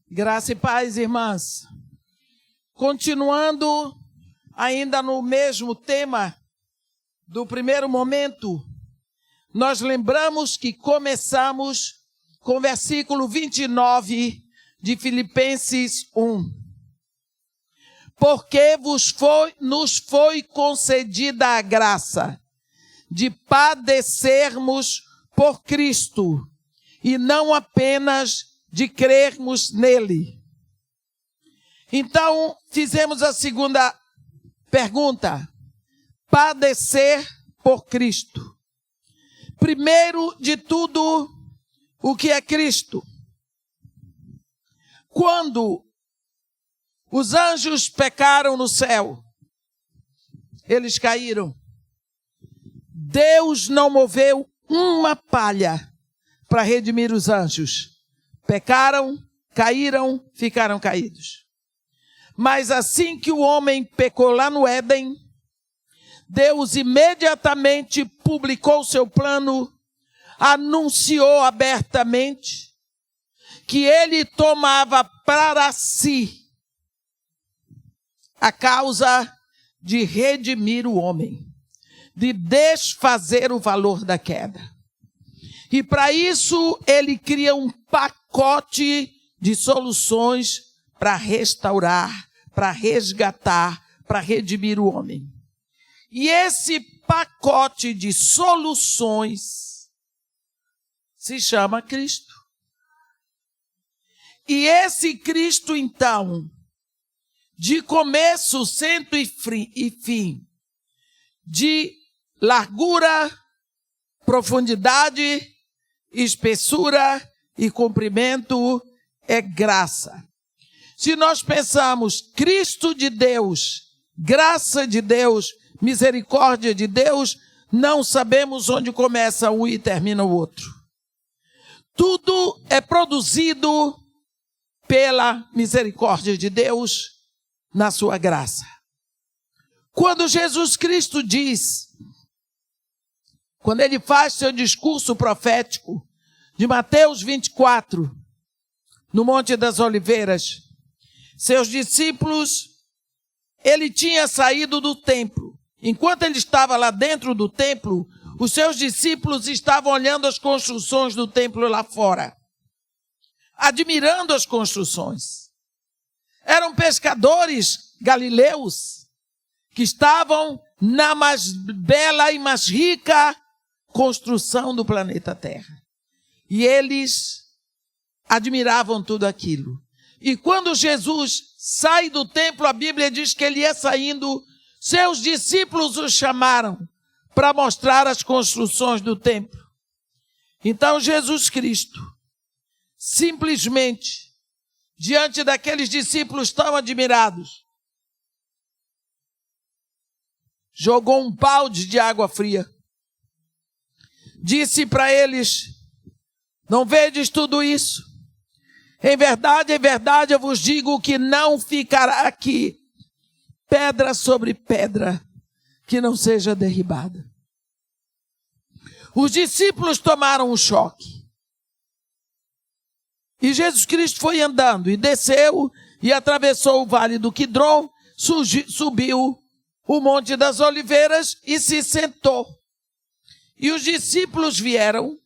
Graça e paz, irmãs. Continuando ainda no mesmo tema do primeiro momento, nós lembramos que começamos com o versículo 29 de Filipenses 1. Porque nos foi concedida a graça de padecermos por Cristo, e não apenas de crermos nele. Então, fizemos a segunda pergunta: padecer por Cristo. Primeiro de tudo, o que é Cristo? Quando os anjos pecaram no céu, eles caíram. Deus não moveu uma palha para redimir os anjos. Pecaram, caíram, ficaram caídos. Mas assim que o homem pecou lá no Éden, Deus imediatamente publicou seu plano, anunciou abertamente que ele tomava para si a causa de redimir o homem, de desfazer o valor da queda. E para isso ele cria um pacote de soluções para restaurar, para resgatar, para redimir o homem. E esse pacote de soluções se chama Cristo. E esse Cristo, então, de começo, centro e fim, de largura, profundidade, espessura e comprimento, é graça. Se nós pensarmos Cristo de Deus, graça de Deus, misericórdia de Deus, não sabemos onde começa um e termina o outro. Tudo é produzido pela misericórdia de Deus na sua graça. Quando Jesus Cristo diz, quando ele faz seu discurso profético de Mateus 24, no Monte das Oliveiras, seus discípulos, ele tinha saído do templo. Enquanto ele estava lá dentro do templo, os seus discípulos estavam olhando as construções do templo lá fora, admirando as construções. Eram pescadores galileus que estavam na mais bela e mais rica construção do planeta Terra. E eles admiravam tudo aquilo. E quando Jesus sai do templo, a Bíblia diz que ele ia saindo, seus discípulos o chamaram para mostrar as construções do templo. Então Jesus Cristo, simplesmente, diante daqueles discípulos tão admirados, jogou um balde de água fria. Disse para eles: não vedes tudo isso? Em verdade, eu vos digo que não ficará aqui pedra sobre pedra que não seja derribada. Os discípulos tomaram um choque. E Jesus Cristo foi andando e desceu e atravessou o vale do Quidrom, subiu o Monte das Oliveiras e se sentou. E os discípulos vieram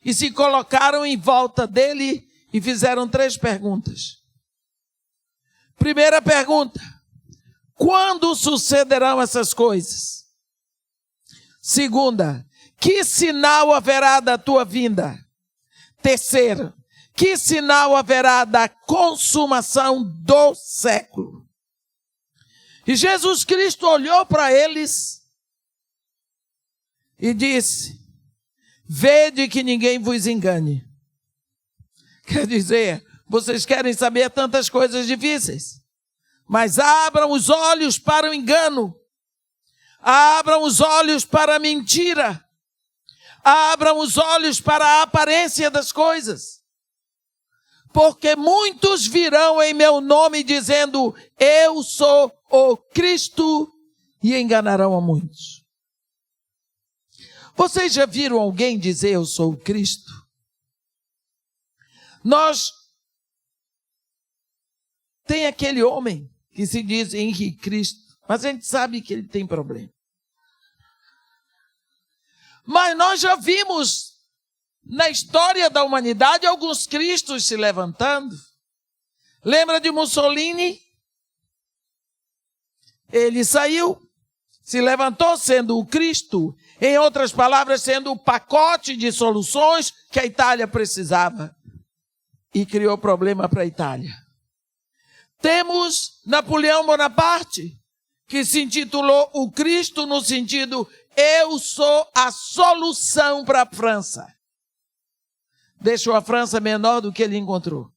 e se colocaram em volta dele e fizeram 3 perguntas. Primeira pergunta: quando sucederão essas coisas? Segunda: que sinal haverá da tua vinda? Terceira: que sinal haverá da consumação do século? E Jesus Cristo olhou para eles e disse: vede que ninguém vos engane. Quer dizer, vocês querem saber tantas coisas difíceis, mas abram os olhos para o engano, abram os olhos para a mentira, abram os olhos para a aparência das coisas. Porque muitos virão em meu nome dizendo: eu sou o Cristo, e enganarão a muitos. Vocês já viram alguém dizer eu sou o Cristo? Nós vem aquele homem que se diz Henrique Cristo, mas a gente sabe que ele tem problema. Mas nós já vimos na história da humanidade alguns Cristos se levantando. Lembra de Mussolini? Ele saiu, se levantou sendo o Cristo, em outras palavras, sendo o pacote de soluções que a Itália precisava. E criou problema para a Itália. Temos Napoleão Bonaparte, que se intitulou o Cristo no sentido, eu sou a solução para a França. Deixou a França menor do que ele encontrou.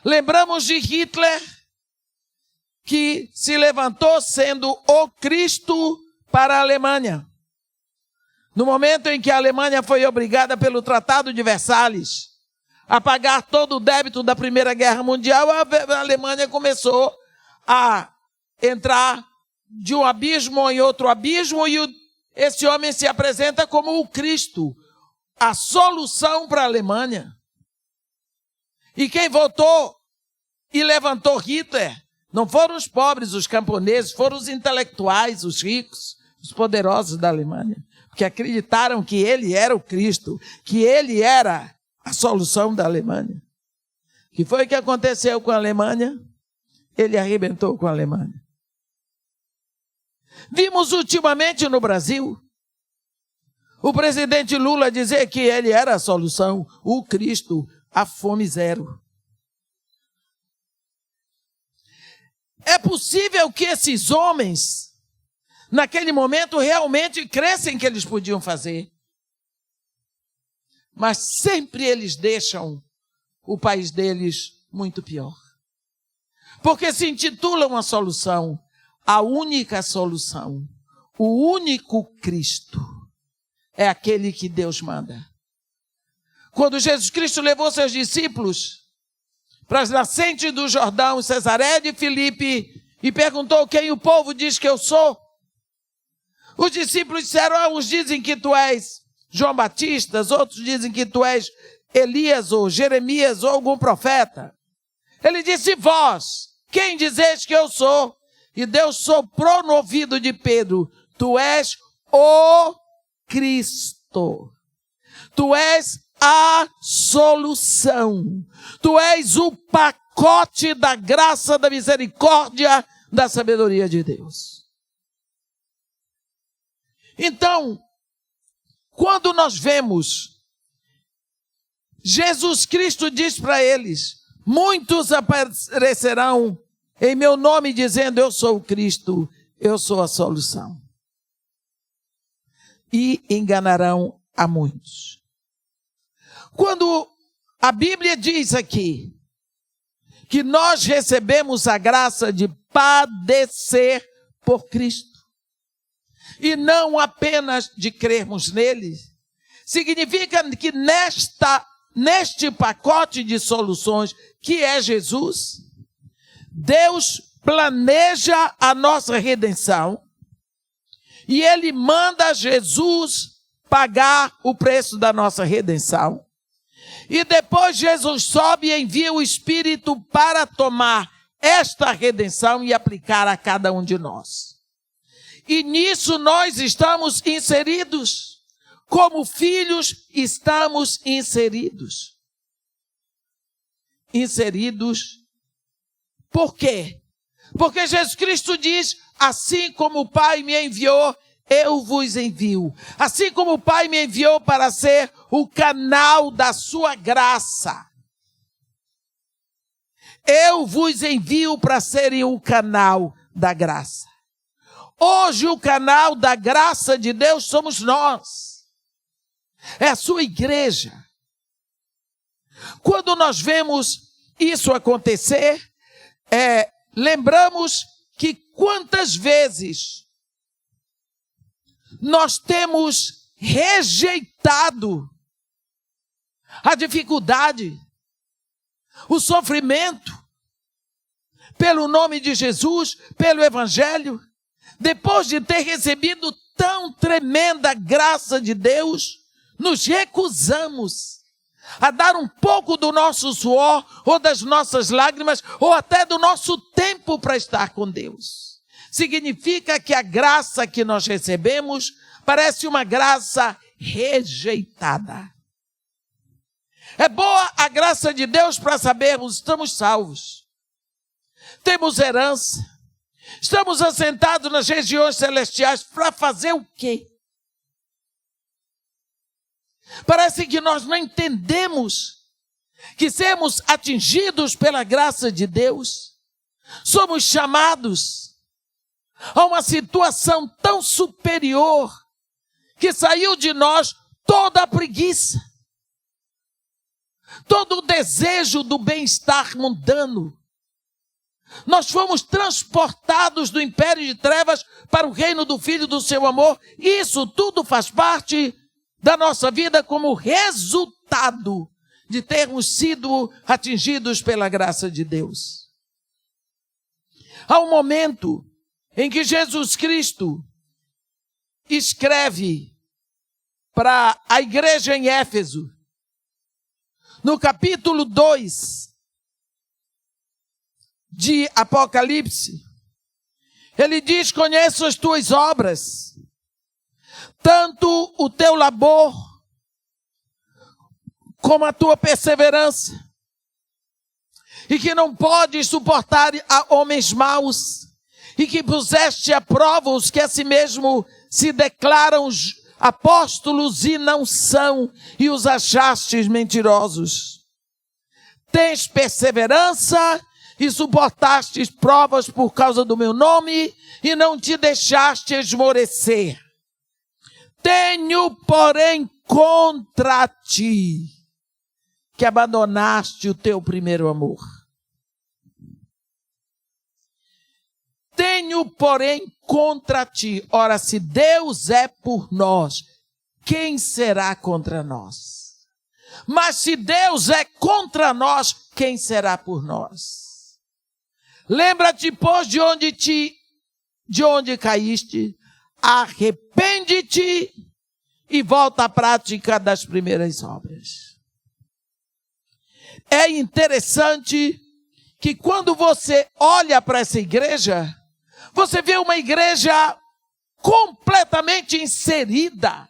Lembramos de Hitler, que se levantou sendo o Cristo para a Alemanha. No momento em que a Alemanha foi obrigada pelo Tratado de Versalhes a pagar todo o débito da Primeira Guerra Mundial, a Alemanha começou a entrar de um abismo em outro abismo, e esse homem se apresenta como o Cristo, a solução para a Alemanha. E quem votou e levantou Hitler não foram os pobres, os camponeses, foram os intelectuais, os ricos, os poderosos da Alemanha, porque acreditaram que ele era o Cristo, que ele era a solução da Alemanha. O que foi que aconteceu com a Alemanha? Ele arrebentou com a Alemanha. Vimos ultimamente no Brasil o presidente Lula dizer que ele era a solução, o Cristo, a fome zero. É possível que esses homens, naquele momento, realmente crescem que eles podiam fazer. Mas sempre eles deixam o país deles muito pior. Porque se intitulam a solução, a única solução, o único Cristo, é aquele que Deus manda. Quando Jesus Cristo levou seus discípulos para as nascentes do Jordão, Cesaré de Filipe, e perguntou quem o povo diz que eu sou, os discípulos disseram, uns dizem que tu és João Batista, outros dizem que tu és Elias ou Jeremias ou algum profeta. Ele disse, vós, quem dizeis que eu sou? E Deus soprou no ouvido de Pedro, tu és o Cristo. Tu és a solução. Tu és o pacote da graça, da misericórdia, da sabedoria de Deus. Então, quando nós vemos, Jesus Cristo diz para eles, muitos aparecerão em meu nome dizendo, eu sou o Cristo, eu sou a solução. E enganarão a muitos. Quando a Bíblia diz aqui que nós recebemos a graça de padecer por Cristo, e não apenas de crermos nele, significa que neste pacote de soluções que é Jesus, Deus planeja a nossa redenção e ele manda Jesus pagar o preço da nossa redenção. E depois Jesus sobe e envia o Espírito para tomar esta redenção e aplicar a cada um de nós. E nisso nós estamos inseridos. Como filhos, estamos inseridos. Inseridos. Por quê? Porque Jesus Cristo diz, assim como o Pai me enviou, eu vos envio. Assim como o Pai me enviou para ser o canal da sua graça, eu vos envio para serem o canal da graça. Hoje o canal da graça de Deus somos nós. É a sua igreja. Quando nós vemos isso acontecer, lembramos que quantas vezes nós temos rejeitado a dificuldade, o sofrimento, pelo nome de Jesus, pelo Evangelho, depois de ter recebido tão tremenda graça de Deus, nos recusamos a dar um pouco do nosso suor, ou das nossas lágrimas, ou até do nosso tempo para estar com Deus. Significa que a graça que nós recebemos parece uma graça rejeitada. É boa a graça de Deus para sabermos, estamos salvos, temos herança, estamos assentados nas regiões celestiais para fazer o quê? Parece que nós não entendemos que sermos atingidos pela graça de Deus, somos chamados a uma situação tão superior que saiu de nós toda a preguiça, todo o desejo do bem-estar mundano. Nós fomos transportados do império de trevas para o reino do Filho do seu amor. Isso tudo faz parte da nossa vida como resultado de termos sido atingidos pela graça de Deus. Há um momento em que Jesus Cristo escreve para a igreja em Éfeso, no capítulo 2 de Apocalipse, ele diz: conheço as tuas obras, tanto o teu labor, como a tua perseverança, e que não podes suportar a homens maus, e que puseste à prova os que a si mesmo se declaram apóstolos e não são, e os achastes mentirosos. Tens perseverança e suportastes provas por causa do meu nome, e não te deixaste esmorecer. Tenho, porém, contra ti, que abandonaste o teu primeiro amor. Tenho, porém, contra ti. Ora, se Deus é por nós, quem será contra nós? Mas se Deus é contra nós, quem será por nós? Lembra-te, pois, de onde caíste, arrepende-te e volta à prática das primeiras obras. É interessante que quando você olha para essa igreja, você vê uma igreja completamente inserida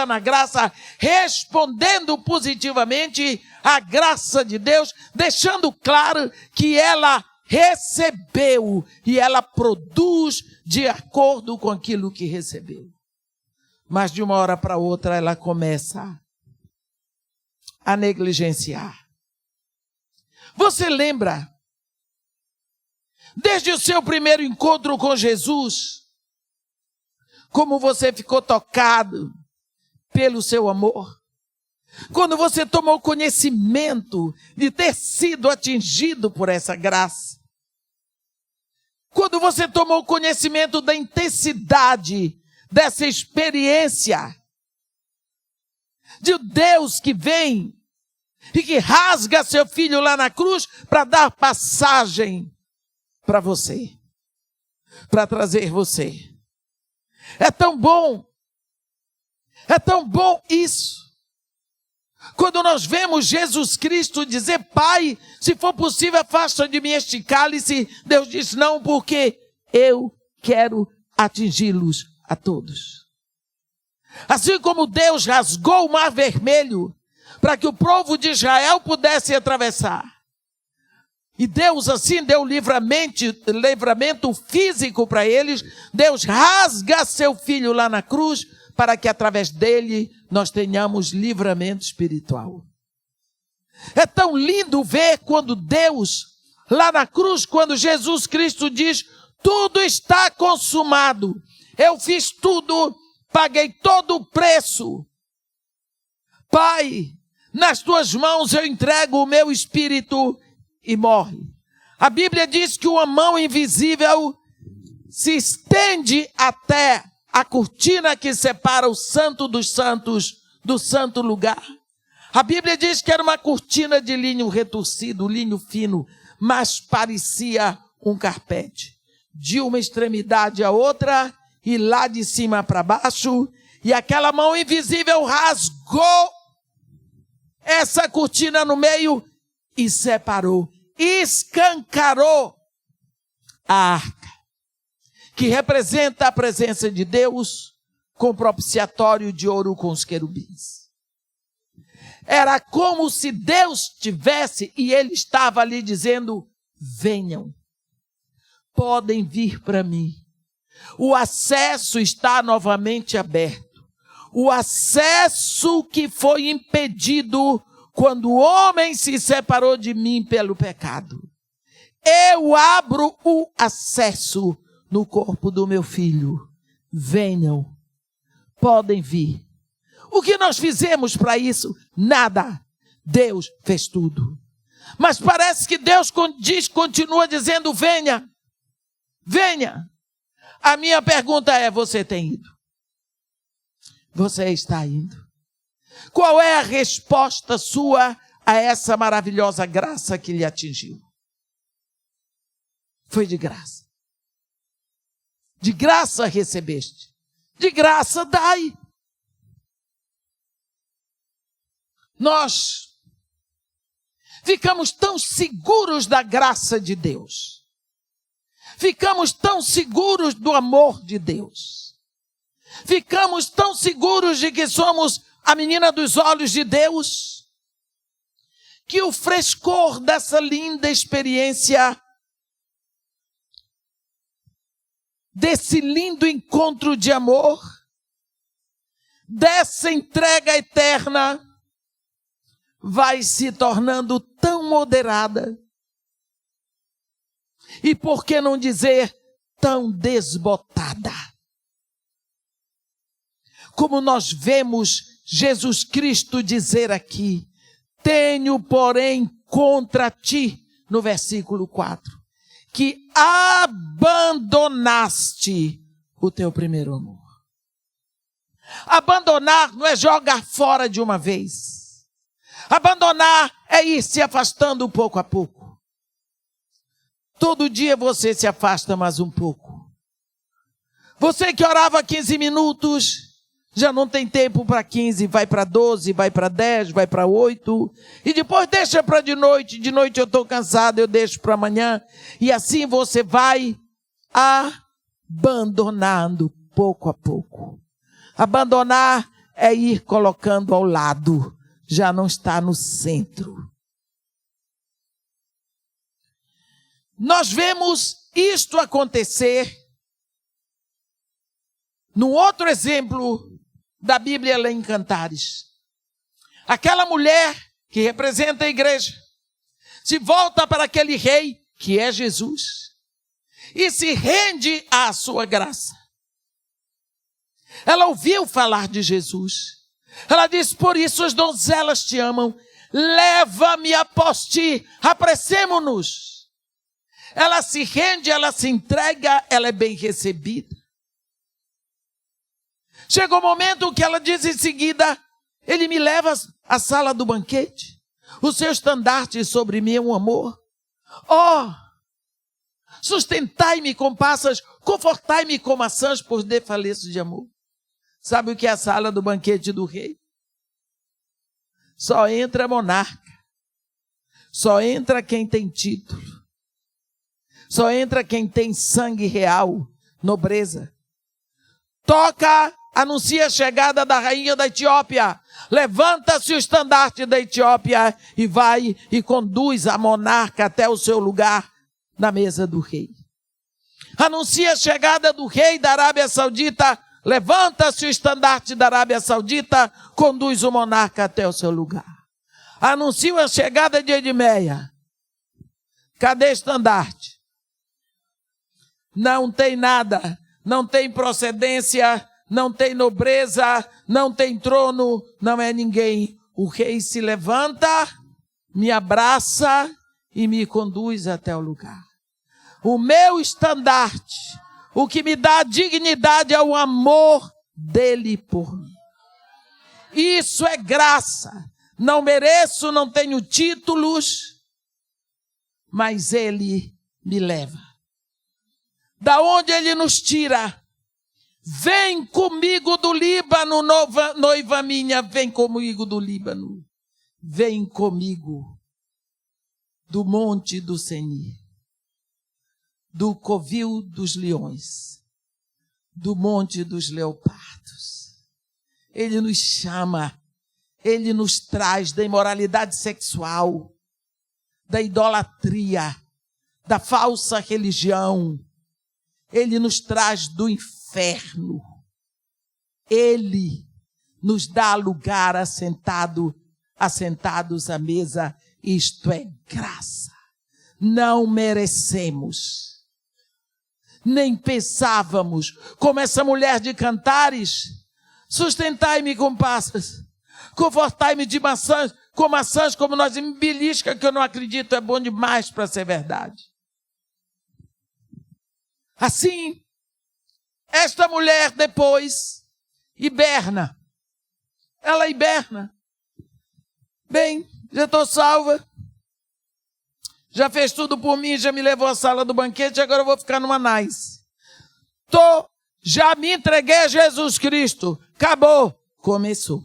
na graça, respondendo positivamente à graça de Deus, deixando claro que ela recebeu e ela produz de acordo com aquilo que recebeu. Mas de uma hora para outra ela começa a negligenciar. Você lembra, desde o seu primeiro encontro com Jesus, como você ficou tocado pelo seu amor? Quando você tomou conhecimento de ter sido atingido por essa graça? Quando você tomou conhecimento da intensidade dessa experiência de Deus que vem e que rasga seu filho lá na cruz para dar passagem para você, para trazer você. É tão bom isso. Quando nós vemos Jesus Cristo dizer: Pai, se for possível, afasta de mim este cálice. Deus diz: não, porque eu quero atingi-los a todos. Assim como Deus rasgou o Mar Vermelho para que o povo de Israel pudesse atravessar, e Deus assim deu livramento físico para eles, Deus rasga seu filho lá na cruz para que através dele nós tenhamos livramento espiritual. É tão lindo ver quando Deus, lá na cruz, quando Jesus Cristo diz: tudo está consumado, eu fiz tudo, paguei todo o preço. Pai, nas tuas mãos eu entrego o meu espírito, e morre. A Bíblia diz que uma mão invisível se estende até a cortina que separa o santo dos santos do santo lugar. A Bíblia diz que era uma cortina de linho retorcido, linho fino, mas parecia um carpete. De uma extremidade à outra, e lá de cima para baixo, E aquela mão invisível rasgou essa cortina no meio e separou, escancarou a arca, que representa a presença de Deus, com propiciatório de ouro com os querubins. Era como se Deus tivesse, e Ele estava ali dizendo: venham, podem vir para mim. O acesso está novamente aberto. O acesso que foi impedido quando o homem se separou de mim pelo pecado. Eu abro o acesso no corpo do meu filho. Venham, podem vir. O que nós fizemos para isso? Nada. Deus fez tudo. Mas parece que Deus continua dizendo: venha, venha. A minha pergunta é: você tem ido? Você está indo? Qual é a resposta sua a essa maravilhosa graça que lhe atingiu? Foi de graça. De graça recebeste. De graça dai. Nós ficamos tão seguros da graça de Deus. Ficamos tão seguros do amor de Deus. Ficamos tão seguros de que somos a menina dos olhos de Deus, que o frescor dessa linda experiência, desse lindo encontro de amor, dessa entrega eterna, vai se tornando tão moderada. E por que não dizer tão desbotada? Como nós vemos Jesus Cristo dizer aqui: tenho, porém, contra ti, no versículo 4, que abandonaste o teu primeiro amor. Abandonar não é jogar fora de uma vez. Abandonar é ir se afastando pouco a pouco. Todo dia você se afasta mais um pouco. Você que orava 15 minutos, já não tem tempo para 15, vai para 12, vai para 10, vai para 8. E depois deixa para de noite eu estou cansado, eu deixo para amanhã. E assim você vai abandonando pouco a pouco. Abandonar é ir colocando ao lado, já não está no centro. Nós vemos isto acontecer num outro exemplo da Bíblia lá em Cantares. Aquela mulher que representa a igreja se volta para aquele rei que é Jesus e se rende à sua graça. Ela ouviu falar de Jesus. Ela diz: por isso as donzelas te amam. Leva-me após ti, apressemo-nos. Ela se rende, ela se entrega, ela é bem recebida. Chega o momento que ela diz em seguida: ele me leva à sala do banquete. O seu estandarte sobre mim é um amor. Sustentai-me com passas, confortai-me com maçãs, pois desfaleço de amor. Sabe o que é a sala do banquete do rei? Só entra monarca. Só entra quem tem título. Só entra quem tem sangue real, nobreza. Toca, anuncia a chegada da rainha da Etiópia. Levanta-se o estandarte da Etiópia e vai e conduz a monarca até o seu lugar na mesa do rei. Anuncia a chegada do rei da Arábia Saudita. Levanta-se o estandarte da Arábia Saudita, conduz o monarca até o seu lugar. Anuncia a chegada de Edmeia. Cadê estandarte? Não tem nada, não tem procedência, não tem nobreza, não tem trono, não é ninguém. O rei se levanta, me abraça e me conduz até o lugar. O meu estandarte, o que me dá dignidade é o amor dele por mim. Isso é graça. Não mereço, não tenho títulos, mas ele me leva. Da onde ele nos tira? Vem comigo do Líbano, noiva minha, vem comigo do Líbano. Vem comigo do monte do Senir, do covil dos leões, do monte dos leopardos. Ele nos chama, ele nos traz da imoralidade sexual, da idolatria, da falsa religião. Ele nos traz do inferno. Ele nos dá lugar assentados à mesa. Isto é graça. Não merecemos. Nem pensávamos, como essa mulher de Cantares: sustentai-me com passas, confortai-me de maçãs, com maçãs como nós, em belisca, que eu não acredito, é bom demais para ser verdade. Assim, esta mulher depois hiberna. Ela hiberna. Bem, já estou salva. Já fez tudo por mim, já me levou à sala do banquete, agora eu vou ficar numa nice. Já me entreguei a Jesus Cristo. Acabou. Começou.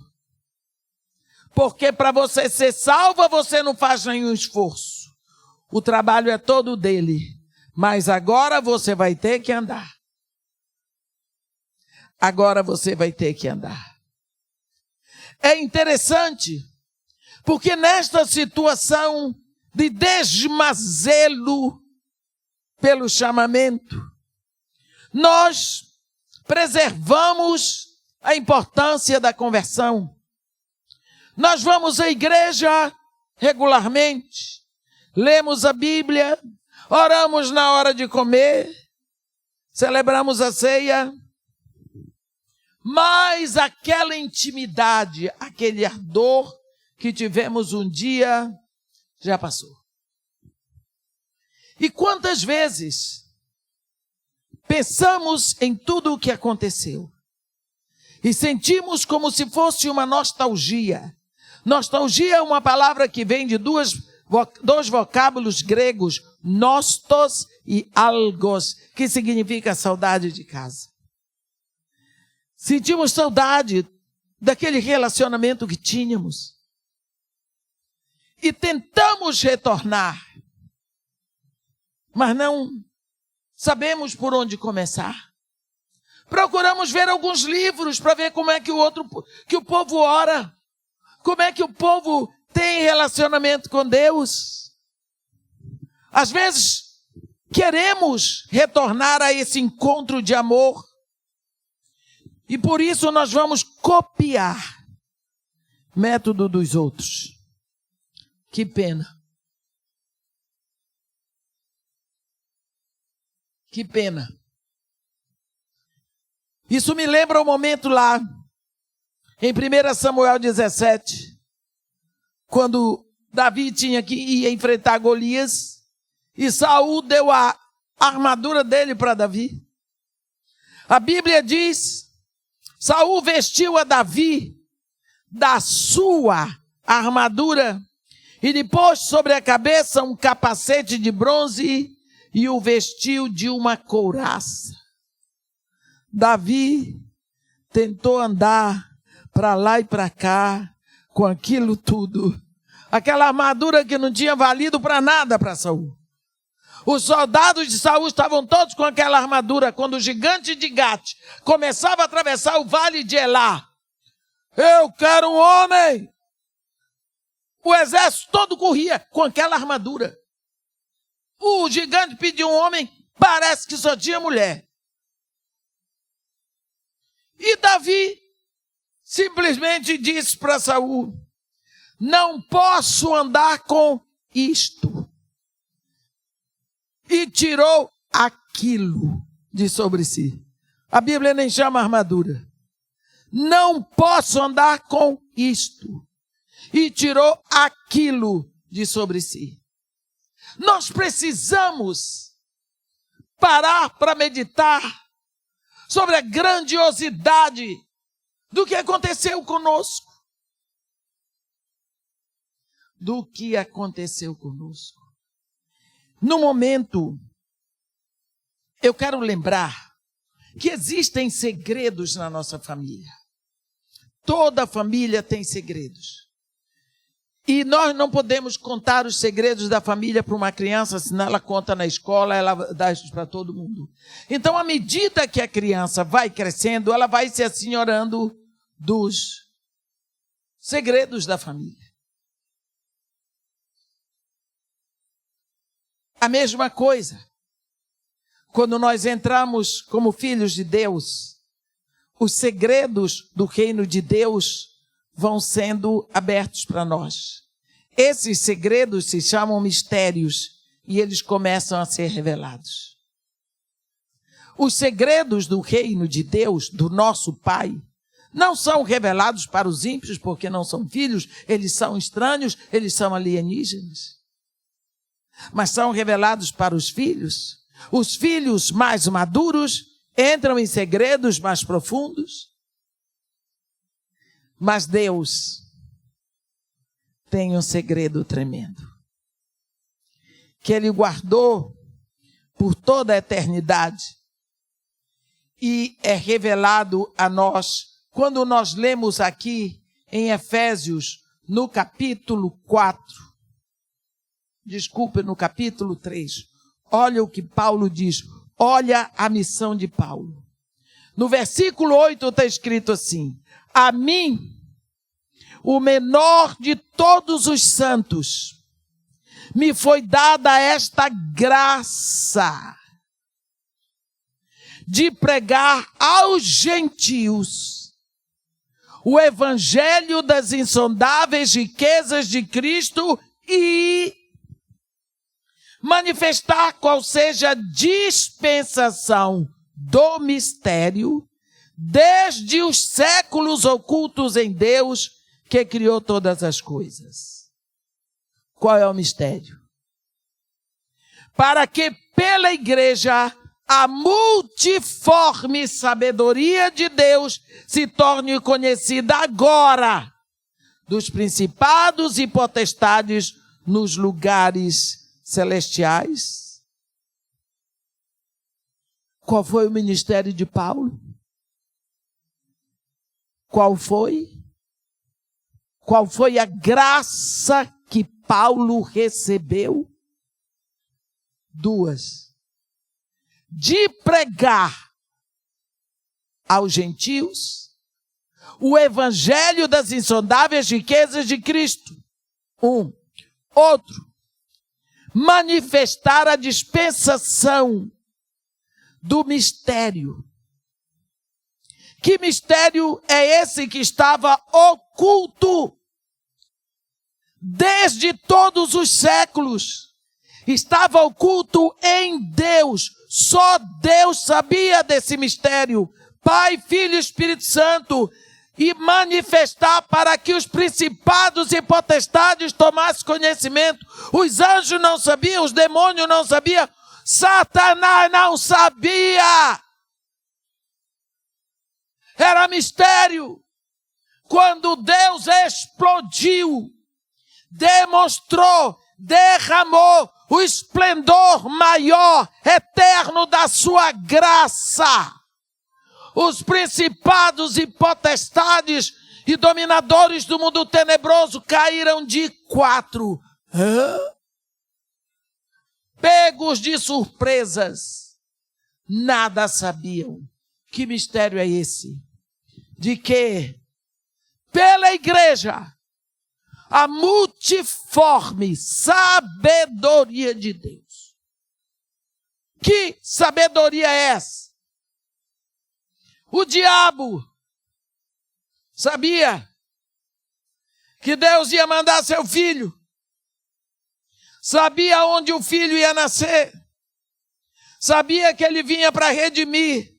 Porque para você ser salva, você não faz nenhum esforço. O trabalho é todo dele. Mas agora você vai ter que andar. Agora você vai ter que andar. É interessante, porque nesta situação de desmazelo pelo chamamento, nós preservamos a importância da conversão. Nós vamos à igreja regularmente, lemos a Bíblia, oramos na hora de comer, celebramos a ceia, mas aquela intimidade, aquele ardor que tivemos um dia, já passou. E quantas vezes pensamos em tudo o que aconteceu e sentimos como se fosse uma nostalgia. Nostalgia é uma palavra que vem de dois vocábulos gregos, nostos e algos, que significa saudade de casa. Sentimos saudade daquele relacionamento que tínhamos e tentamos retornar, mas não sabemos por onde começar. Procuramos ver alguns livros para ver como é que o povo ora, como é que o povo tem relacionamento com Deus. Às vezes queremos retornar a esse encontro de amor e por isso nós vamos copiar método dos outros. Que pena. Que pena. Isso me lembra o momento lá, em 1 Samuel 17, quando Davi tinha que ir enfrentar Golias, e Saul deu a armadura dele para Davi. A Bíblia diz, Saul vestiu a Davi da sua armadura, e depois sobre a cabeça um capacete de bronze, e o vestiu de uma couraça. Davi tentou andar para lá e para cá com aquilo tudo. Aquela armadura que não tinha valido para nada para Saul. Os soldados de Saul estavam todos com aquela armadura. Quando o gigante de Gate começava a atravessar o vale de Elá, eu quero um homem. O exército todo corria com aquela armadura. O gigante pediu um homem, parece que só tinha mulher. E Davi simplesmente disse para Saul, não posso andar com isto. E tirou aquilo de sobre si. A Bíblia nem chama armadura. Não posso andar com isto. E tirou aquilo de sobre si. Nós precisamos parar para meditar sobre a grandiosidade do que aconteceu conosco. Do que aconteceu conosco. No momento, eu quero lembrar que existem segredos na nossa família. Toda família tem segredos. E nós não podemos contar os segredos da família para uma criança, senão ela conta na escola, ela dá isso para todo mundo. Então, à medida que a criança vai crescendo, ela vai se assenhorando dos segredos da família. A mesma coisa, quando nós entramos como filhos de Deus, os segredos do reino de Deus vão sendo abertos para nós. Esses segredos se chamam mistérios e eles começam a ser revelados. Os segredos do reino de Deus, do nosso Pai, não são revelados para os ímpios porque não são filhos, eles são estranhos, eles são alienígenas. Mas são revelados para os filhos. Os filhos mais maduros entram em segredos mais profundos. Mas Deus tem um segredo tremendo, que Ele guardou por toda a eternidade e é revelado a nós quando nós lemos aqui em Efésios, no capítulo 4, no capítulo 3, olha o que Paulo diz, olha a missão de Paulo. No versículo 8 está escrito assim: a mim, o menor de todos os santos, me foi dada esta graça de pregar aos gentios o evangelho das insondáveis riquezas de Cristo e manifestar qual seja a dispensação do mistério desde os séculos ocultos em Deus que criou todas as coisas. Qual é o mistério? Para que pela igreja a multiforme sabedoria de Deus se torne conhecida agora dos principados e potestades nos lugares celestiais. Qual foi o ministério de Paulo? Qual foi? Qual foi a graça que Paulo recebeu? 2. De pregar aos gentios o evangelho das insondáveis riquezas de Cristo. 1. Outro, manifestar a dispensação do mistério. Que mistério é esse que estava oculto desde todos os séculos? Estava oculto em Deus. Só Deus sabia desse mistério. Pai, Filho e Espírito Santo. E manifestar para que os principados e potestades tomassem conhecimento. Os anjos não sabiam, os demônios não sabiam, Satanás não sabia. Era mistério. Quando Deus explodiu, demonstrou, derramou o esplendor maior, eterno da sua graça. Os principados e potestades e dominadores do mundo tenebroso caíram de 4. Pegos de surpresas, nada sabiam. Que mistério é esse? De que, pela igreja, a multiforme sabedoria de Deus. Que sabedoria é essa? O diabo sabia que Deus ia mandar seu filho. Sabia onde o filho ia nascer. Sabia que ele vinha para redimir.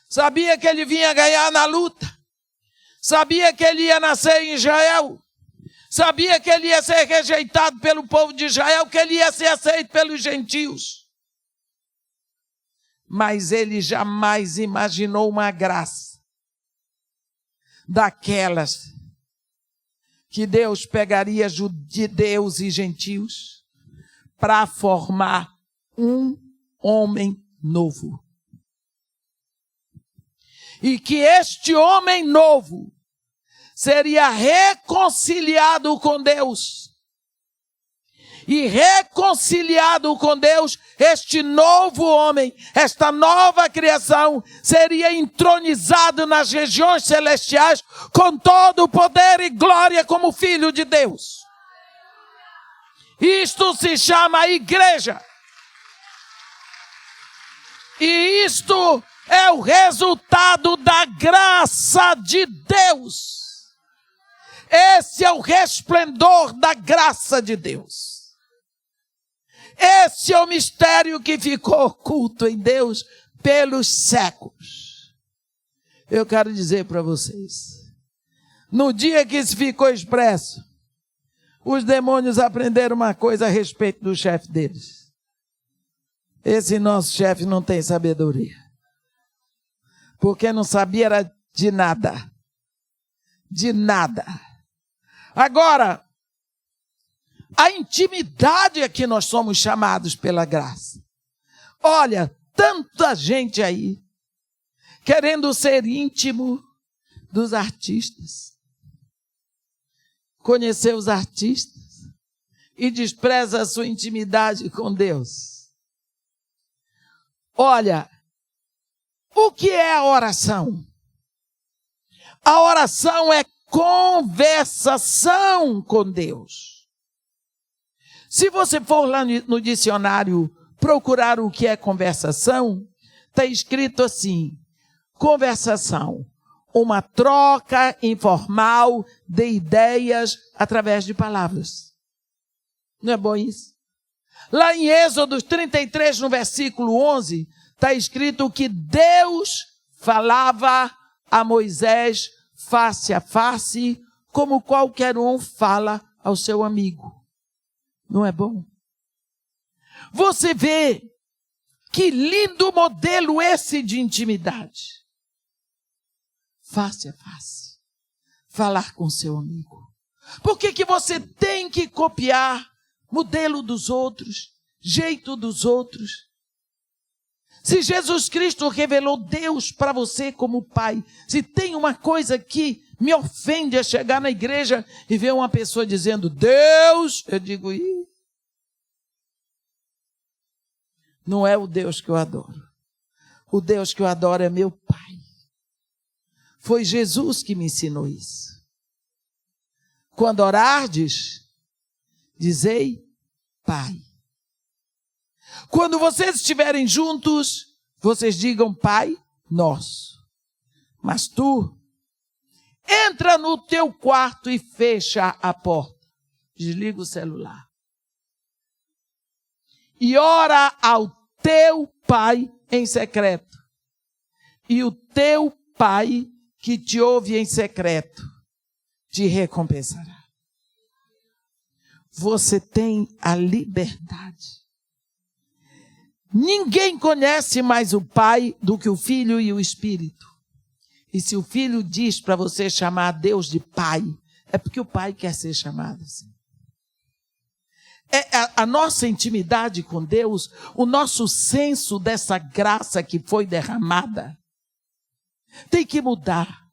Sabia que ele vinha ganhar na luta. Sabia que ele ia nascer em Israel. Sabia que ele ia ser rejeitado pelo povo de Israel, que ele ia ser aceito pelos gentios. Mas ele jamais imaginou uma graça daquelas que Deus pegaria judeus e gentios para formar um homem novo. E que este homem novo seria reconciliado com Deus. E reconciliado com Deus, este novo homem, esta nova criação, seria entronizado nas regiões celestiais com todo o poder e glória como filho de Deus. Isto se chama igreja. E isto é o resultado da graça de Deus. Esse é o resplendor da graça de Deus. Esse é o mistério que ficou oculto em Deus pelos séculos. Eu quero dizer para vocês, no dia que isso ficou expresso, os demônios aprenderam uma coisa a respeito do chefe deles. Esse nosso chefe não tem sabedoria. Porque não sabia era de nada. De nada. Agora, a intimidade é que nós somos chamados pela graça. Olha, tanta gente aí querendo ser íntimo dos artistas. Conhecer os artistas e despreza a sua intimidade com Deus. Olha, o que é a oração? A oração é conversação com Deus. Se você for lá no dicionário procurar o que é conversação, está escrito assim: conversação, uma troca informal de ideias através de palavras. Não é bom isso? Lá em Êxodo 33, no versículo 11, está escrito que Deus falava a Moisés face a face, como qualquer um fala ao seu amigo. Não é bom? Você vê que lindo modelo esse de intimidade. Face a face. Falar com seu amigo. Por que você tem que copiar modelo dos outros, jeito dos outros? Se Jesus Cristo revelou Deus para você como Pai, se tem uma coisa que me ofende é chegar na igreja e ver uma pessoa dizendo Deus, eu digo, não é o Deus que eu adoro. O Deus que eu adoro é meu Pai. Foi Jesus que me ensinou isso. Quando orardes, dizei Pai. Quando vocês estiverem juntos, vocês digam Pai nosso. Mas tu, entra no teu quarto e fecha a porta. Desliga o celular. E ora ao teu Pai em secreto. E o teu Pai que te ouve em secreto te recompensará. Você tem a liberdade. Ninguém conhece mais o Pai do que o Filho e o Espírito. E se o Filho diz para você chamar Deus de Pai, é porque o Pai quer ser chamado assim. A nossa intimidade com Deus, o nosso senso dessa graça que foi derramada, tem que mudar.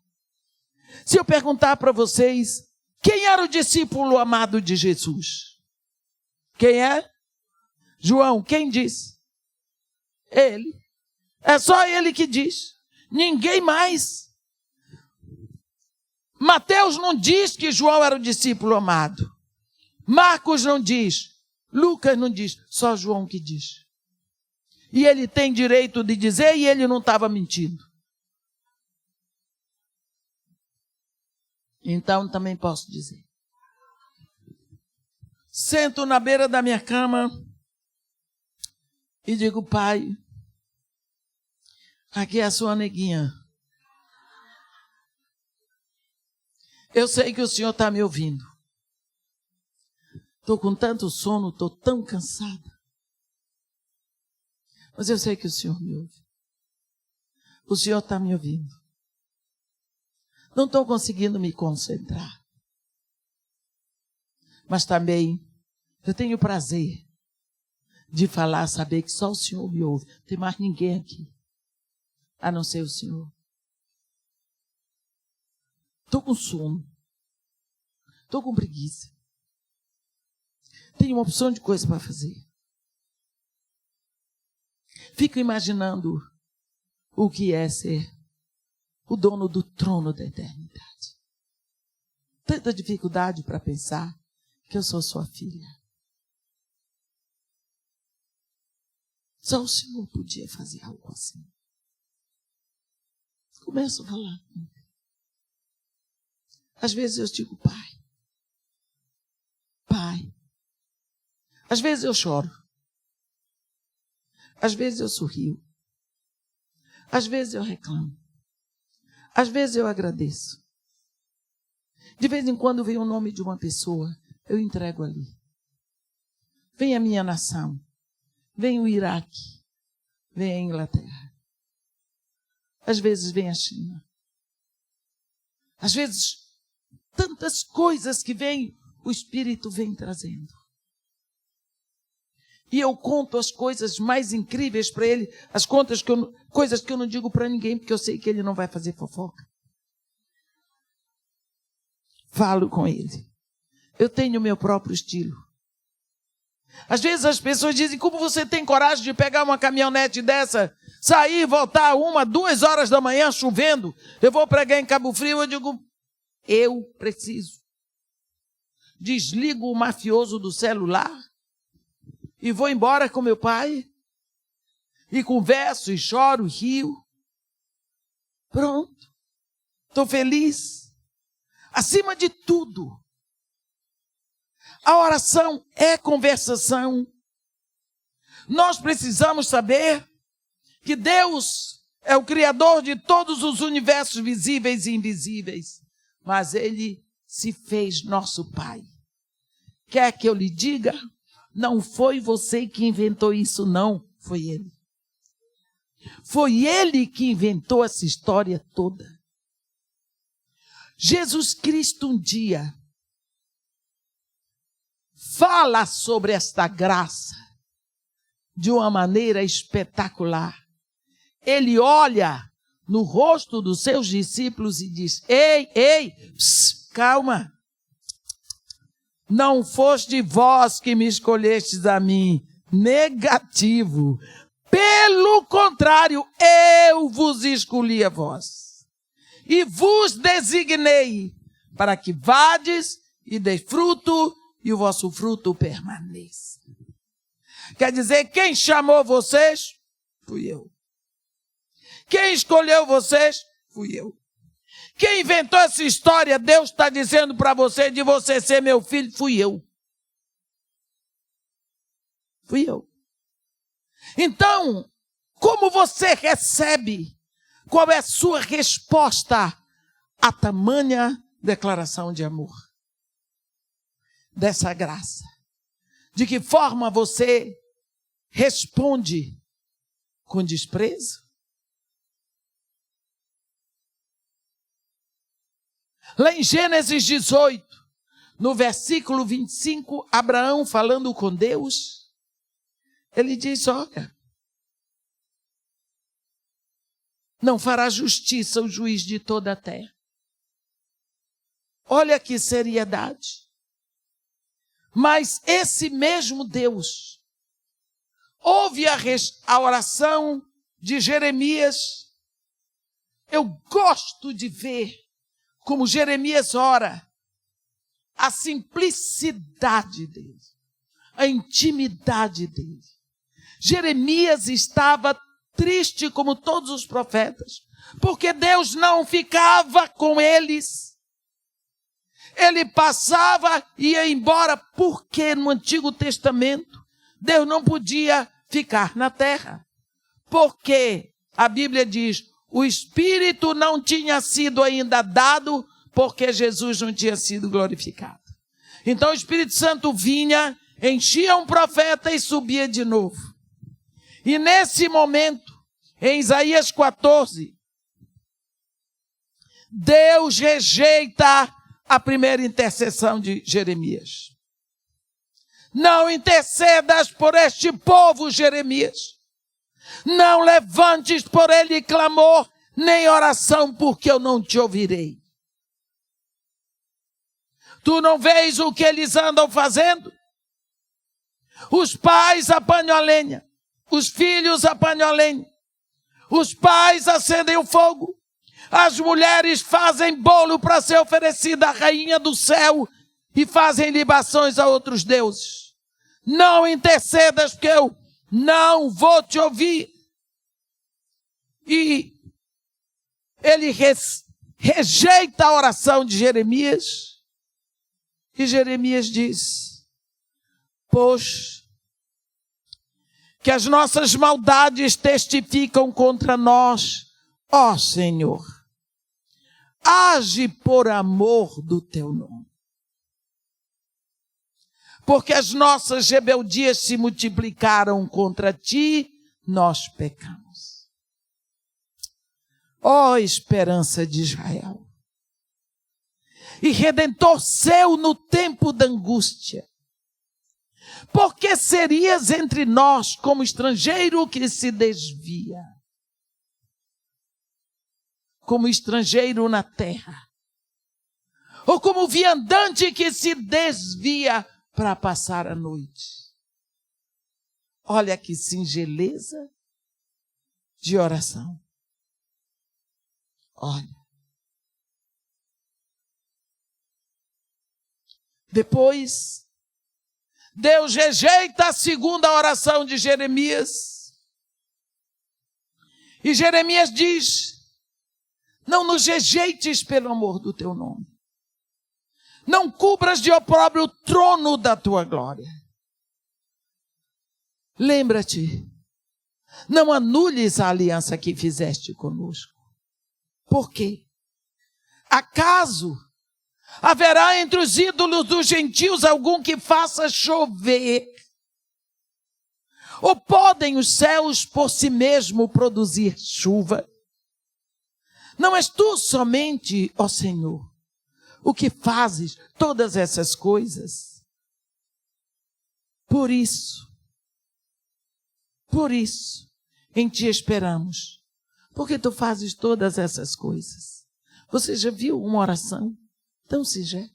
Se eu perguntar para vocês, quem era o discípulo amado de Jesus? Quem é? João, quem disse? Ele. É só ele que diz. Ninguém mais. Mateus não diz que João era o discípulo amado. Marcos não diz. Lucas não diz. Só João que diz. E ele tem direito de dizer e ele não estava mentindo. Então também posso dizer. Sento na beira da minha cama e digo, Pai, aqui é a sua neguinha. Eu sei que o Senhor está me ouvindo. Estou com tanto sono, estou tão cansada. Mas eu sei que o Senhor me ouve. O Senhor está me ouvindo. Não estou conseguindo me concentrar. Mas também eu tenho prazer de falar, saber que só o Senhor me ouve. Não tem mais ninguém aqui, a não ser o Senhor. Estou com sono. Estou com preguiça. Tenho uma opção de coisa para fazer. Fico imaginando o que é ser o dono do trono da eternidade. Tanta dificuldade para pensar que eu sou sua filha. Só o Senhor podia fazer algo assim. Começo a falar. Às vezes eu digo, Pai. Às vezes eu choro. Às vezes eu sorrio. Às vezes eu reclamo. Às vezes eu agradeço. De vez em quando vem o nome de uma pessoa, eu entrego ali. Vem a minha nação. Vem o Iraque. Vem a Inglaterra. Às vezes vem a China. Às vezes, tantas coisas que vem, o Espírito vem trazendo. E eu conto as coisas mais incríveis para ele, as coisas que eu não digo para ninguém, porque eu sei que ele não vai fazer fofoca. Falo com ele. Eu tenho o meu próprio estilo. Às vezes as pessoas dizem, como você tem coragem de pegar uma caminhonete dessa, sair e voltar 1, 2 horas da manhã chovendo, eu vou pregar em Cabo Frio, eu digo, eu preciso. Desligo o mafioso do celular e vou embora com meu pai e converso e choro, rio. Pronto. Estou feliz. Acima de tudo, a oração é conversação. Nós precisamos saber que Deus é o Criador de todos os universos visíveis e invisíveis, mas Ele se fez nosso Pai. Quer que eu lhe diga? Não foi você que inventou isso, não. Foi Ele. Foi Ele que inventou essa história toda. Jesus Cristo um dia fala sobre esta graça de uma maneira espetacular. Ele olha no rosto dos seus discípulos e diz, ei, calma. Não foste vós que me escolhestes a mim. Negativo. Pelo contrário, eu vos escolhi a vós. E vos designei para que vades e dê fruto e o vosso fruto permaneça. Quer dizer, quem chamou vocês? Fui eu. Quem escolheu vocês? Fui eu. Quem inventou essa história, Deus está dizendo para você, de você ser meu filho, fui eu. Fui eu. Então, como você recebe? Qual é a sua resposta a tamanha declaração de amor? Dessa graça. De que forma você responde? Com desprezo? Lá em Gênesis 18, no versículo 25, Abraão falando com Deus, ele diz, olha, não fará justiça o juiz de toda a terra. Olha que seriedade. Mas esse mesmo Deus ouve a oração de Jeremias. Eu gosto de ver como Jeremias ora, a simplicidade dele, a intimidade dele. Jeremias estava triste como todos os profetas, porque Deus não ficava com eles. Ele passava e ia embora, porque no Antigo Testamento Deus não podia ficar na terra. Porque a Bíblia diz, o Espírito não tinha sido ainda dado, porque Jesus não tinha sido glorificado. Então o Espírito Santo vinha, enchia um profeta e subia de novo. E nesse momento, em Isaías 14, Deus rejeita a primeira intercessão de Jeremias. Não intercedas por este povo, Jeremias. Não levantes por ele clamor, nem oração, porque eu não te ouvirei. Tu não vês o que eles andam fazendo? Os pais apanham a lenha, os filhos apanham a lenha, os pais acendem o fogo, as mulheres fazem bolo para ser oferecida à rainha do céu e fazem libações a outros deuses. Não intercedas, porque eu não vou te ouvir. E ele rejeita a oração de Jeremias. E Jeremias diz: pois que as nossas maldades testificam contra nós, ó Senhor, age por amor do teu nome. Porque as nossas rebeldias se multiplicaram contra ti, nós pecamos. Ó esperança de Israel, e Redentor seu no tempo da angústia, por que serias entre nós como estrangeiro que se desvia? Como estrangeiro na terra, ou como viandante que se desvia para passar a noite. Olha que singeleza de oração. Olha. Depois, Deus rejeita a segunda oração de Jeremias. E Jeremias diz: não nos rejeites pelo amor do teu nome. Não cubras de opróbrio o trono da tua glória. Lembra-te, não anules a aliança que fizeste conosco. Por quê? Acaso haverá entre os ídolos dos gentios algum que faça chover? Ou podem os céus por si mesmo produzir chuva? Não és tu somente, ó Senhor, o que fazes todas essas coisas? Por isso, em ti esperamos, porque tu fazes todas essas coisas. Você já viu uma oração tão singela?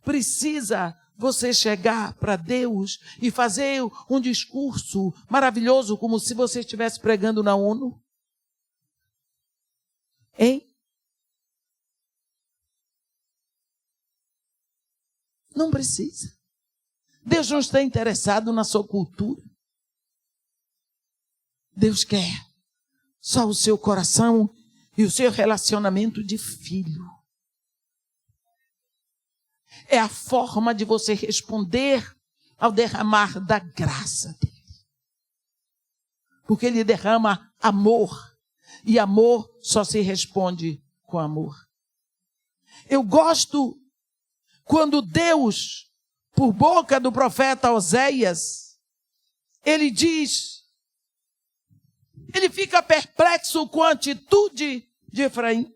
Precisa você chegar para Deus e fazer um discurso maravilhoso, como se você estivesse pregando na ONU? Hein? Não precisa. Deus não está interessado na sua cultura. Deus quer só o seu coração e o seu relacionamento de filho. É a forma de você responder ao derramar da graça dele. Porque ele derrama amor. E amor só se responde com amor. Eu gosto quando Deus, por boca do profeta Oséias, ele diz, ele fica perplexo com a atitude de Efraim.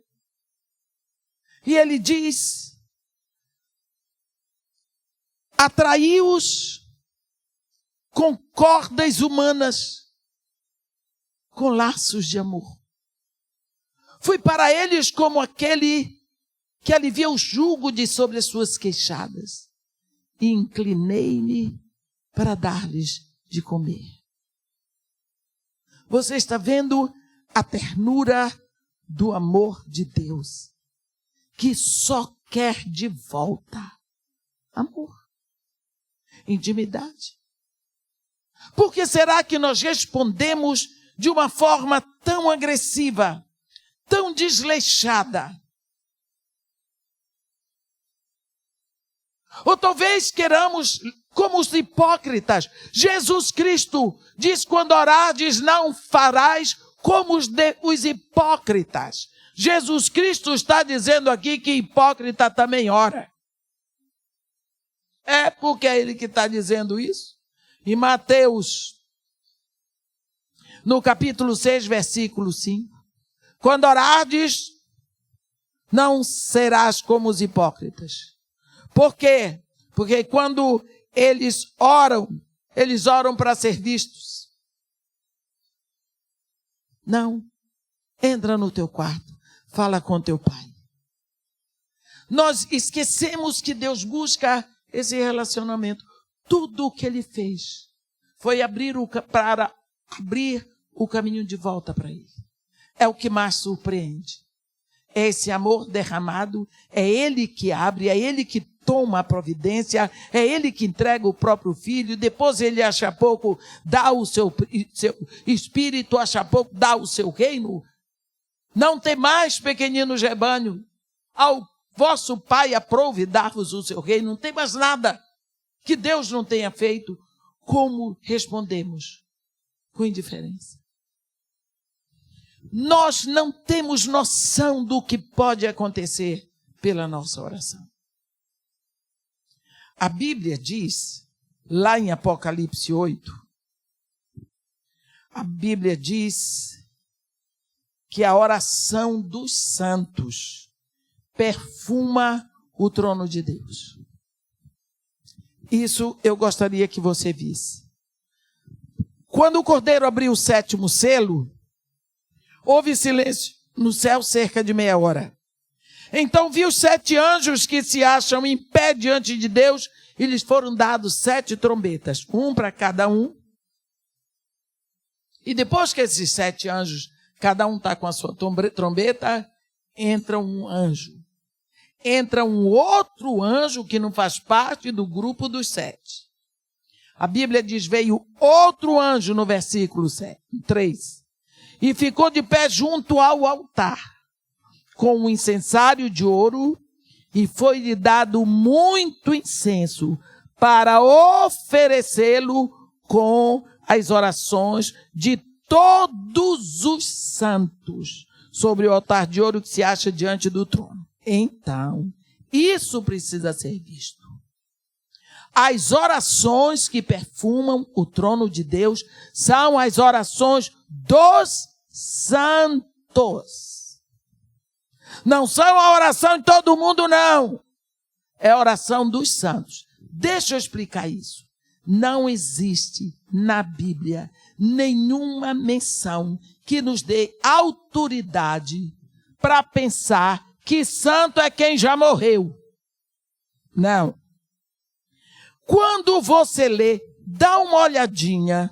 E ele diz: atraiu-os com cordas humanas, com laços de amor. Fui para eles como aquele que alivia o jugo de sobre as suas queixadas, e inclinei-me para dar-lhes de comer. Você está vendo a ternura do amor de Deus, que só quer de volta amor, intimidade. Por que será que nós respondemos de uma forma tão agressiva, tão desleixada? Ou talvez queiramos, como os hipócritas. Jesus Cristo diz: quando orardes, não farás como os hipócritas. Jesus Cristo está dizendo aqui que hipócrita também ora. É porque é ele que está dizendo isso. Em Mateus, no capítulo 6, versículo 5. Quando orardes, não serás como os hipócritas. Por quê? Porque quando eles oram para ser vistos. Não. Entra no teu quarto, fala com teu pai. Nós esquecemos que Deus busca esse relacionamento. Tudo o que Ele fez foi para abrir o caminho de volta para Ele. É o que mais surpreende. É esse amor derramado, é Ele que abre, é Ele que toma a providência, é Ele que entrega o próprio Filho, depois Ele acha pouco, dá o seu Espírito, acha pouco, dá o seu reino. Não tem mais, pequeninos rebanho, ao vosso Pai aprouve dar-vos o seu reino, não tem mais nada que Deus não tenha feito. Como respondemos? Com indiferença. Nós não temos noção do que pode acontecer pela nossa oração. A Bíblia diz, lá em Apocalipse 8, a Bíblia diz que a oração dos santos perfuma o trono de Deus. Isso eu gostaria que você visse. Quando o Cordeiro abriu o 7º selo, houve silêncio no céu cerca de meia hora. Então vi os 7 anjos que se acham em pé diante de Deus, e lhes foram dados 7 trombetas, um para cada um. E depois que esses 7 anjos, cada um está com a sua trombeta, entra um anjo. Entra um outro anjo que não faz parte do grupo dos 7. A Bíblia diz, veio outro anjo no versículo 3. E ficou de pé junto ao altar, com um incensário de ouro, e foi-lhe dado muito incenso para oferecê-lo com as orações de todos os santos sobre o altar de ouro que se acha diante do trono. Então, isso precisa ser visto. As orações que perfumam o trono de Deus são as orações dos santos. Não são a oração de todo mundo, não. É a oração dos santos. Deixa eu explicar isso. Não existe na Bíblia nenhuma menção que nos dê autoridade para pensar que santo é quem já morreu. Não. Quando você lê, dá uma olhadinha.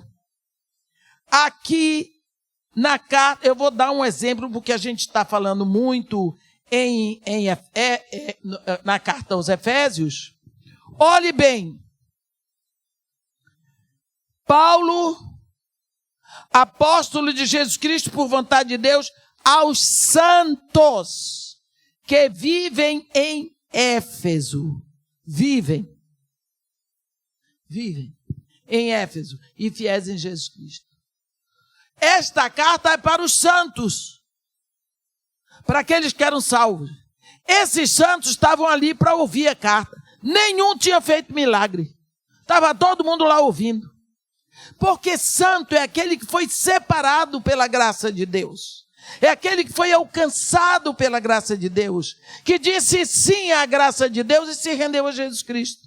Aqui na carta, eu vou dar um exemplo, porque a gente está falando muito na carta aos Efésios. Olhe bem. Paulo, apóstolo de Jesus Cristo por vontade de Deus, aos santos que vivem em Éfeso. Vivem em Éfeso e fiéis em Jesus Cristo. Esta carta é para os santos, para aqueles que eram salvos. Esses santos estavam ali para ouvir a carta. Nenhum tinha feito milagre. Estava todo mundo lá ouvindo. Porque santo é aquele que foi separado pela graça de Deus. É aquele que foi alcançado pela graça de Deus, que disse sim à graça de Deus e se rendeu a Jesus Cristo.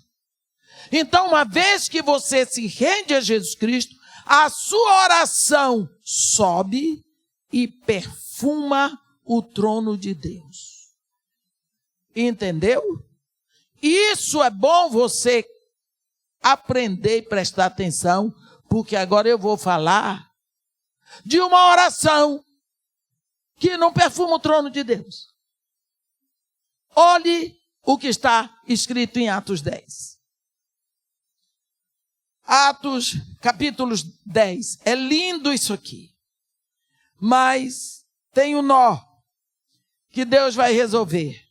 Então, uma vez que você se rende a Jesus Cristo, a sua oração sobe e perfuma o trono de Deus. Entendeu? Isso é bom você aprender e prestar atenção, porque agora eu vou falar de uma oração que não perfuma o trono de Deus. Olhe o que está escrito em Atos 10. Atos, capítulo 10. É lindo isso aqui. Mas tem um nó que Deus vai resolver.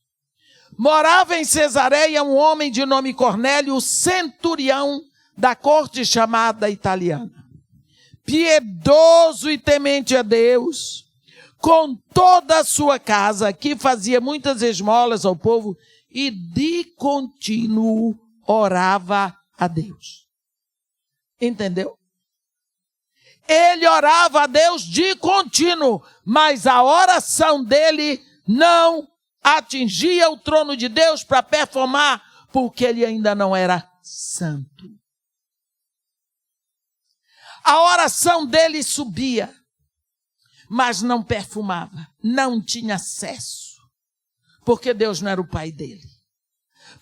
Morava em Cesareia um homem de nome Cornélio, centurião da corte chamada italiana. Piedoso e temente a Deus, com toda a sua casa, que fazia muitas esmolas ao povo e de contínuo orava a Deus. Entendeu? Ele orava a Deus de contínuo, mas a oração dele não atingia o trono de Deus para performar, porque ele ainda não era santo. A oração dele subia, mas não perfumava, não tinha acesso. Porque Deus não era o pai dele.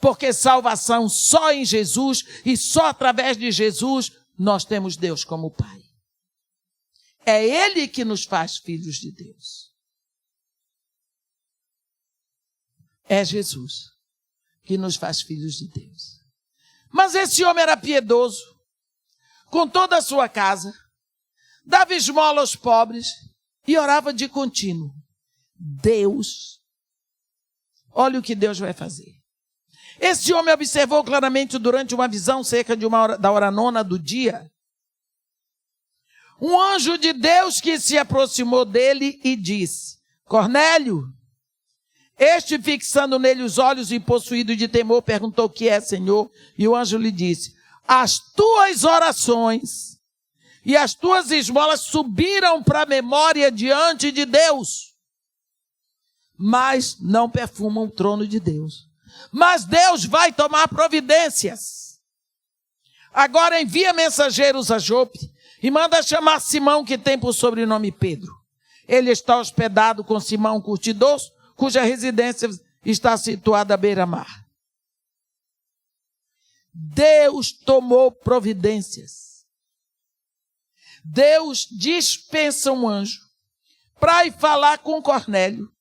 Porque salvação só em Jesus e só através de Jesus nós temos Deus como pai. É Ele que nos faz filhos de Deus. É Jesus que nos faz filhos de Deus. Mas esse homem era piedoso, com toda a sua casa, dava esmola aos pobres e orava de contínuo. Deus, olha o que Deus vai fazer. Esse homem observou claramente durante uma visão, cerca de da hora nona do dia, um anjo de Deus que se aproximou dele e disse: Cornélio. Este, fixando nele os olhos e possuído de temor, perguntou: o que é, Senhor? E o anjo lhe disse: as tuas orações e as tuas esmolas subiram para a memória diante de Deus, mas não perfumam o trono de Deus. Mas Deus vai tomar providências. Agora envia mensageiros a Jope e manda chamar Simão, que tem por sobrenome Pedro. Ele está hospedado com Simão curtidor, cuja residência está situada à beira-mar. Deus tomou providências. Deus dispensa um anjo para ir falar com Cornélio.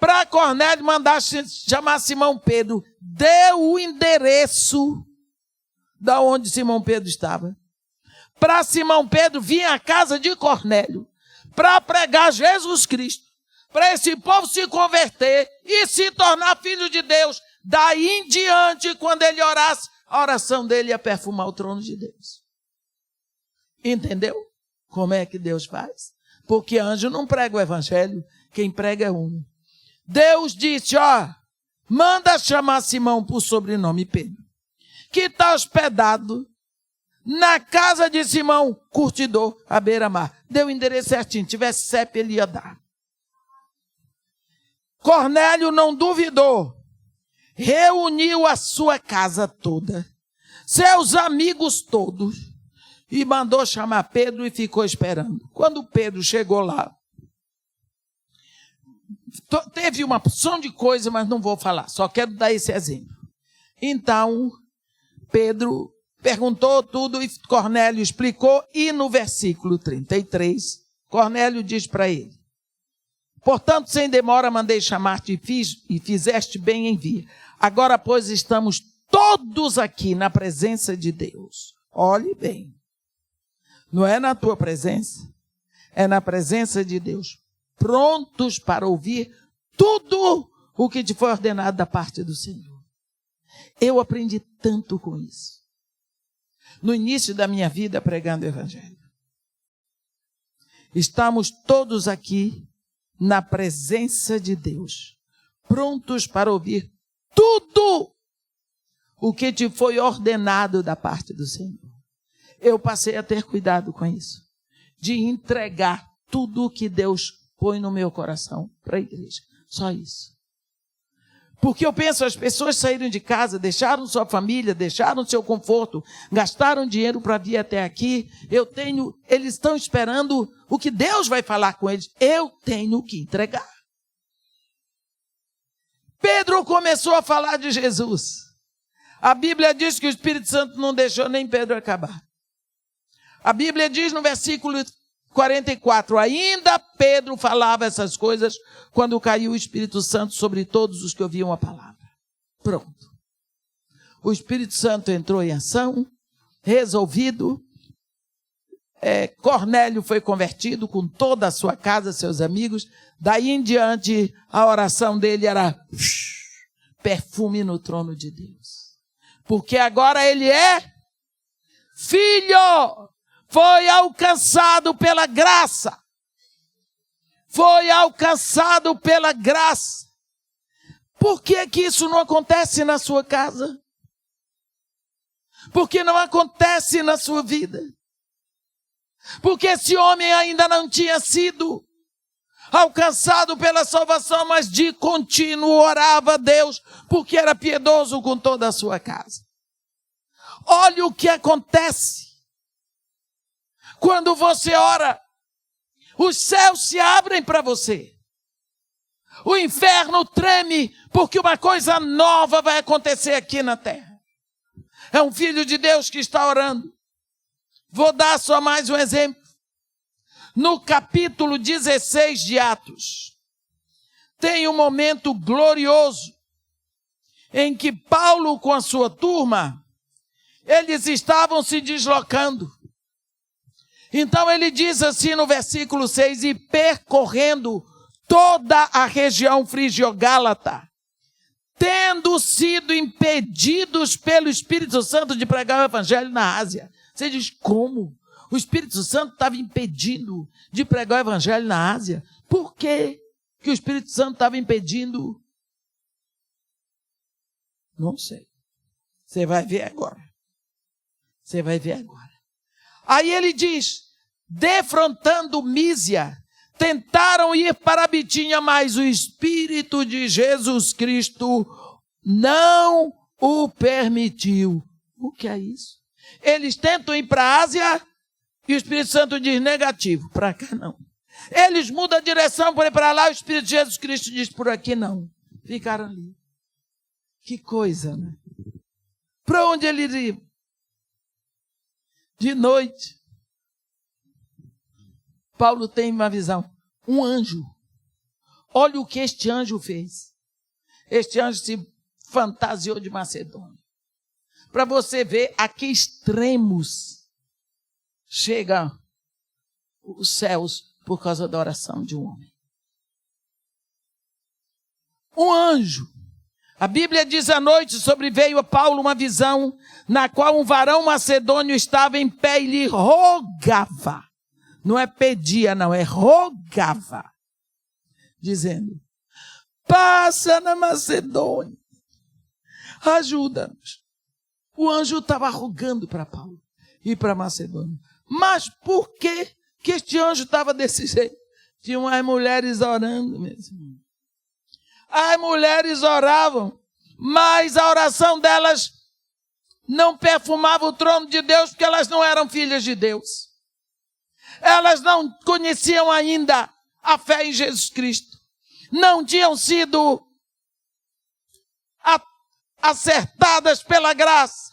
Para Cornélio mandar chamar Simão Pedro. Deu o endereço da onde Simão Pedro estava. Para Simão Pedro vir à casa de Cornélio para pregar Jesus Cristo. Para esse povo se converter e se tornar filho de Deus. Daí em diante, quando ele orasse, a oração dele ia perfumar o trono de Deus. Entendeu como é que Deus faz? Porque anjo não prega o evangelho, quem prega é um. Deus disse: manda chamar Simão por sobrenome Pedro, que está hospedado na casa de Simão, curtidor, à beira-mar. Deu o endereço certinho, tivesse CEP ele ia dar. Cornélio não duvidou, reuniu a sua casa toda, seus amigos todos, e mandou chamar Pedro e ficou esperando. Quando Pedro chegou lá, teve uma porção de coisa, mas não vou falar, só quero dar esse exemplo. Então, Pedro perguntou tudo e Cornélio explicou, e no versículo 33, Cornélio diz para ele: portanto, sem demora mandei chamar-te e fizeste bem em vir. Agora, pois, estamos todos aqui na presença de Deus. Olhe bem, não é na tua presença, é na presença de Deus, prontos para ouvir tudo o que te foi ordenado da parte do Senhor. Eu aprendi tanto com isso no início da minha vida pregando o evangelho. Estamos todos aqui na presença de Deus, prontos para ouvir tudo o que te foi ordenado da parte do Senhor. Eu passei a ter cuidado com isso, de entregar tudo o que Deus põe no meu coração para a igreja. Só isso. Porque eu penso, as pessoas saíram de casa, deixaram sua família, deixaram seu conforto, gastaram dinheiro para vir até aqui. Eles estão esperando o que Deus vai falar com eles. Eu tenho que entregar. Pedro começou a falar de Jesus. A Bíblia diz que o Espírito Santo não deixou nem Pedro acabar. A Bíblia diz no versículo 44, ainda Pedro falava essas coisas quando caiu o Espírito Santo sobre todos os que ouviam a palavra. Pronto. O Espírito Santo entrou em ação, resolvido. Cornélio foi convertido com toda a sua casa, seus amigos. Daí em diante, a oração dele era perfume no trono de Deus. Porque agora ele é filho. Foi alcançado pela graça. Foi alcançado pela graça. Por que que isso não acontece na sua casa? Por que não acontece na sua vida? Porque esse homem ainda não tinha sido alcançado pela salvação, mas de contínuo orava a Deus, porque era piedoso com toda a sua casa. Olha o que acontece. Quando você ora, os céus se abrem para você. O inferno treme porque uma coisa nova vai acontecer aqui na terra. É um filho de Deus que está orando. Vou dar só mais um exemplo. No capítulo 16 de Atos, tem um momento glorioso em que Paulo com a sua turma, eles estavam se deslocando. Então ele diz assim no versículo 6, e percorrendo toda a região frígio-gálata, tendo sido impedidos pelo Espírito Santo de pregar o evangelho na Ásia. Você diz, como? O Espírito Santo estava impedindo de pregar o evangelho na Ásia? Por que o Espírito Santo estava impedindo? Não sei. Você vai ver agora. Você vai ver agora. Aí ele diz, defrontando Mísia, tentaram ir para Bitínia, mas o Espírito de Jesus Cristo não o permitiu. O que é isso? Eles tentam ir para a Ásia e o Espírito Santo diz negativo, para cá não. Eles mudam a direção para ir para lá, o Espírito de Jesus Cristo diz por aqui não. Ficaram ali. Que coisa, né? Para onde eles iam? De noite, Paulo tem uma visão. Um anjo. Olha o que este anjo fez. Este anjo se fantasiou de Macedônia. Para você ver a que extremos chegam os céus por causa da oração de um homem. Um anjo. A Bíblia diz à noite sobreveio a Paulo uma visão na qual um varão macedônio estava em pé e lhe rogava. Não é pedia, não, é rogava. Dizendo, passa na Macedônia, ajuda-nos. O anjo estava rogando para Paulo ir para Macedônia. Mas por que este anjo estava desse jeito? Tinham as mulheres orando mesmo. As mulheres oravam, mas a oração delas não perfumava o trono de Deus, porque elas não eram filhas de Deus. Elas não conheciam ainda a fé em Jesus Cristo. Não tinham sido acertadas pela graça.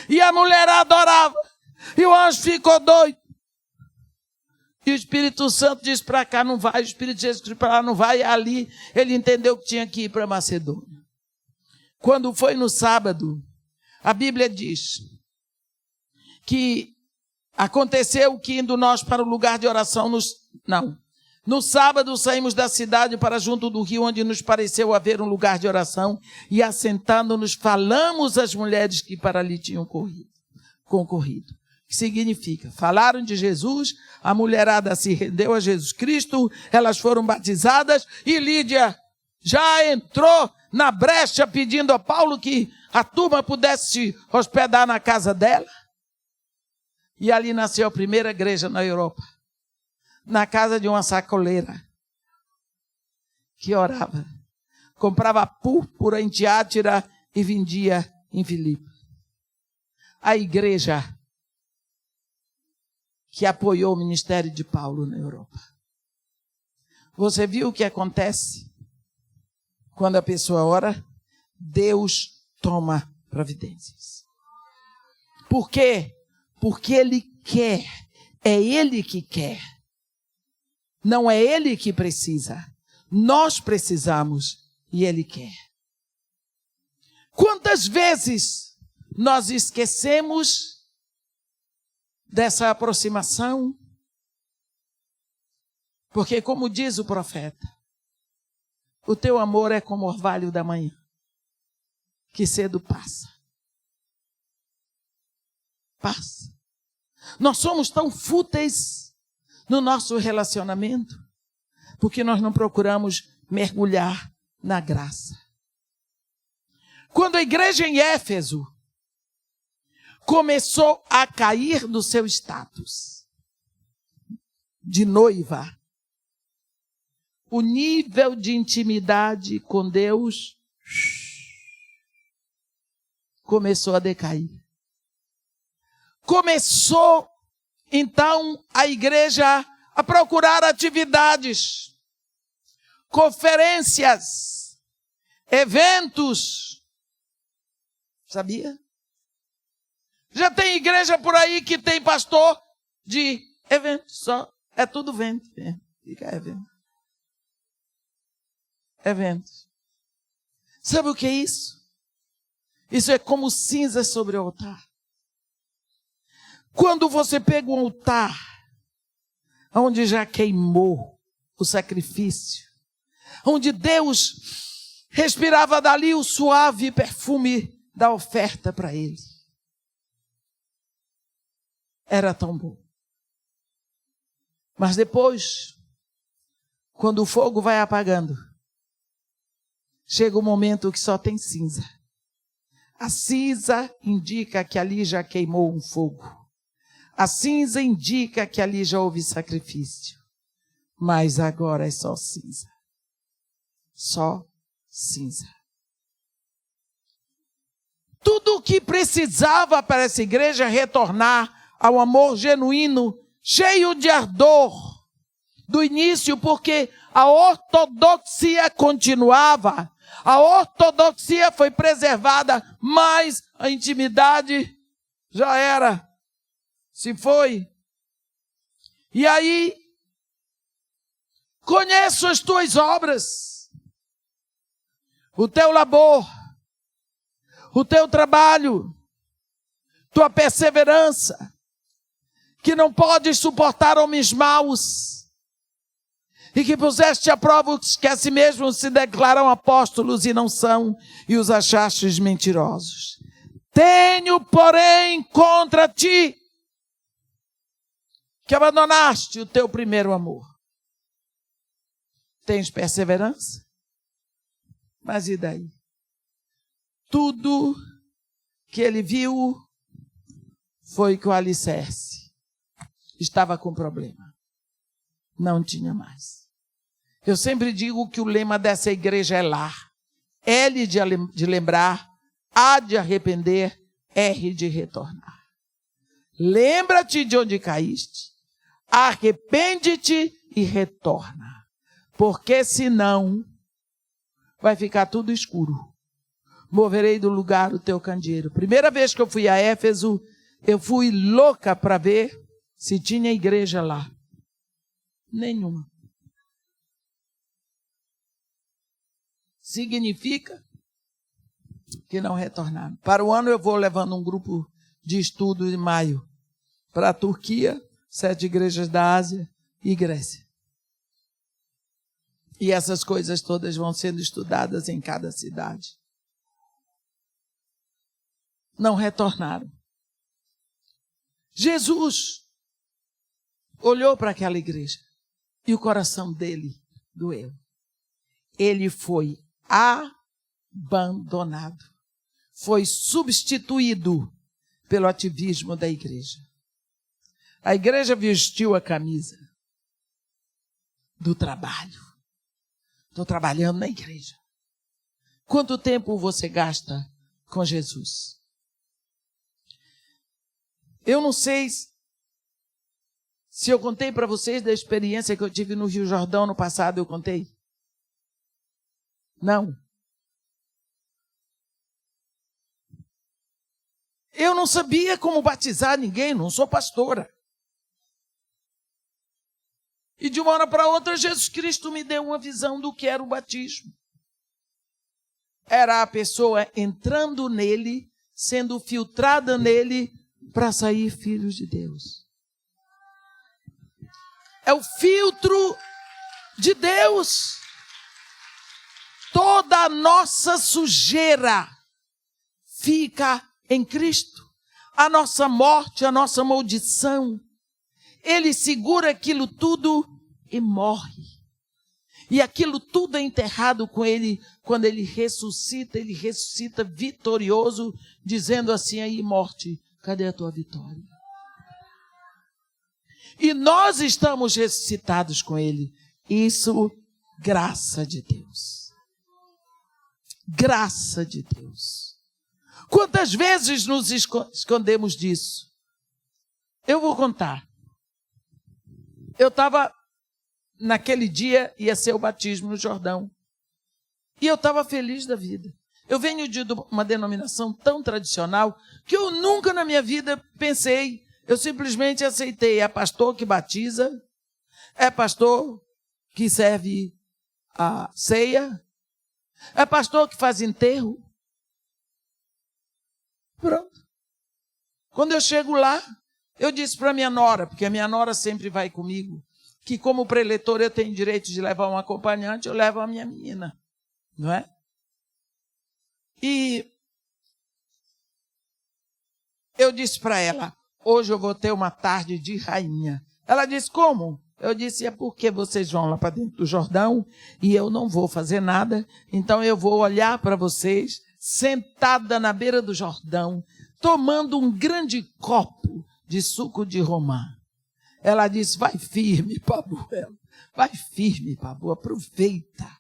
E a mulherada orava. E o anjo ficou doido. E o Espírito Santo disse para cá não vai. O Espírito de Jesus Cristo para lá não vai. E ali ele entendeu que tinha que ir para Macedônia. Quando foi no sábado, a Bíblia diz que aconteceu que indo nós para o lugar de oração, no sábado saímos da cidade para junto do rio, onde nos pareceu haver um lugar de oração, e assentando-nos falamos às mulheres que para ali tinham concorrido. O que significa? Falaram de Jesus, a mulherada se rendeu a Jesus Cristo, elas foram batizadas, e Lídia já entrou na brecha pedindo a Paulo que a turma pudesse se hospedar na casa dela. E ali nasceu a primeira igreja na Europa, na casa de uma sacoleira que orava. Comprava púrpura em Tiátira e vendia em Filipe. A igreja que apoiou o ministério de Paulo na Europa. Você viu o que acontece? Quando a pessoa ora, Deus toma providências. Por quê? Porque Ele quer. É Ele que quer. Não é Ele que precisa. Nós precisamos e Ele quer. Quantas vezes nós esquecemos dessa aproximação? Porque, como diz o profeta, o teu amor é como o orvalho da manhã, que cedo passa. Passa. Nós somos tão fúteis no nosso relacionamento, porque nós não procuramos mergulhar na graça. Quando a igreja em Éfeso começou a cair do seu status de noiva, o nível de intimidade com Deus começou a decair. Começou, então, a igreja a procurar atividades. conferências, eventos. Sabia? Já tem igreja por aí que tem pastor de evento só. É tudo vento. Fica evento. Evento. Sabe o que é isso? Isso é como cinza sobre o altar. Quando você pega um altar onde já queimou o sacrifício, onde Deus respirava dali o suave perfume da oferta para ele. Era tão bom. Mas depois, quando o fogo vai apagando, chega um momento que só tem cinza. A cinza indica que ali já queimou um fogo. A cinza indica que ali já houve sacrifício. Mas agora é só cinza. Só cinza. Tudo o que precisava para essa igreja retornar ao amor genuíno, cheio de ardor, do início, porque a ortodoxia continuava. A ortodoxia foi preservada, mas a intimidade já era. Se foi. E aí, conheço as tuas obras, o teu labor, o teu trabalho, tua perseverança, que não podes suportar homens maus, e que puseste à prova os que a si mesmos se declaram apóstolos e não são, e os achastes mentirosos. Tenho, porém, contra ti, que abandonaste o teu primeiro amor. Tens perseverança? Mas e daí? Tudo que ele viu foi que o alicerce estava com problema. Não tinha mais. Eu sempre digo que o lema dessa igreja é lar. L de lembrar, A de arrepender, R de retornar. Lembra-te de onde caíste, arrepende-te e retorna. Porque senão vai ficar tudo escuro. Moverei do lugar o teu candeeiro. Primeira vez que eu fui a Éfeso, eu fui louca para ver se tinha igreja lá. Nenhuma. Significa que não retornaram. Para o ano eu vou levando um grupo de estudo em maio para a Turquia, 7 igrejas da Ásia e Grécia. E essas coisas todas vão sendo estudadas em cada cidade. Não retornaram. Jesus olhou para aquela igreja e o coração dele doeu. Ele foi abandonado. Foi substituído pelo ativismo da igreja. A igreja vestiu a camisa do trabalho. Estou trabalhando na igreja. Quanto tempo você gasta com Jesus? Eu não sei se eu contei para vocês da experiência que eu tive no Rio Jordão no passado, eu contei? Não. Eu não sabia como batizar ninguém, não sou pastora. E de uma hora para outra, Jesus Cristo me deu uma visão do que era o batismo. Era a pessoa entrando nele, sendo filtrada nele, para sair filhos de Deus. É o filtro de Deus. Toda a nossa sujeira fica em Cristo. A nossa morte, a nossa maldição. Ele segura aquilo tudo e morre. E aquilo tudo é enterrado com ele. Quando ele ressuscita vitorioso, dizendo assim: aí, morte, cadê a tua vitória? E nós estamos ressuscitados com ele. Isso, graça de Deus. Graça de Deus. Quantas vezes nos escondemos disso? Eu vou contar. Eu estava naquele dia ia ser o batismo no Jordão. E eu estava feliz da vida. Eu venho de uma denominação tão tradicional que eu nunca na minha vida pensei, eu simplesmente aceitei. É pastor que batiza, é pastor que serve a ceia, é pastor que faz enterro. Pronto. Quando eu chego lá, eu disse para minha nora, porque a minha nora sempre vai comigo, que como preletor eu tenho direito de levar um acompanhante, eu levo a minha menina, não é? E eu disse para ela, hoje eu vou ter uma tarde de rainha. Ela disse, como? Eu disse, é porque vocês vão lá para dentro do Jordão e eu não vou fazer nada, então eu vou olhar para vocês, sentada na beira do Jordão, tomando um grande copo de suco de romã. Ela disse, vai firme, Pabu, vai firme, Pabu, aproveita.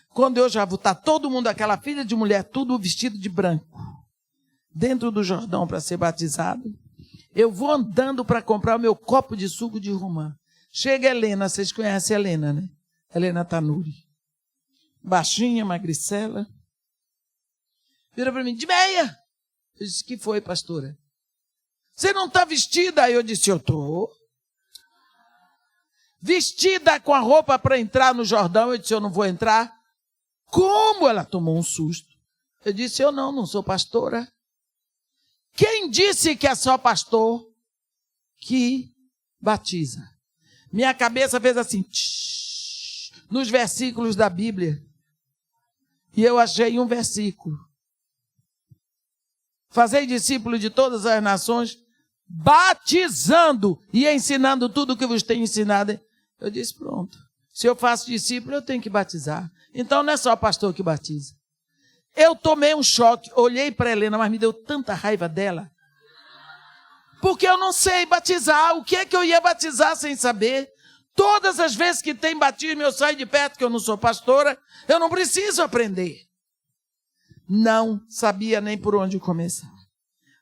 Quando eu já vou estar todo mundo, aquela filha de mulher, tudo vestido de branco, dentro do Jordão para ser batizado, eu vou andando para comprar o meu copo de suco de romã. Chega a Helena, vocês conhecem a Helena, né? Helena Tanuri. Baixinha, magricela. Vira para mim, de meia. Eu disse, que foi, pastora? Você não está vestida? Aí eu disse, eu estou. Vestida com a roupa para entrar no Jordão? Eu disse, eu não vou entrar. Como? Ela tomou um susto. Eu disse, eu não sou pastora. Quem disse que é só pastor que batiza? Minha cabeça fez assim, nos versículos da Bíblia. E eu achei um versículo. Fazei discípulos de todas as nações, batizando e ensinando tudo o que vos tenho ensinado. Eu disse, pronto. Se eu faço discípulo, eu tenho que batizar. Então não é só pastor que batiza. Eu tomei um choque, olhei para Helena, mas me deu tanta raiva dela. Porque eu não sei batizar. O que é que eu ia batizar sem saber? Todas as vezes que tem batismo, eu saio de perto, que eu não sou pastora, eu não preciso aprender. Não sabia nem por onde começar.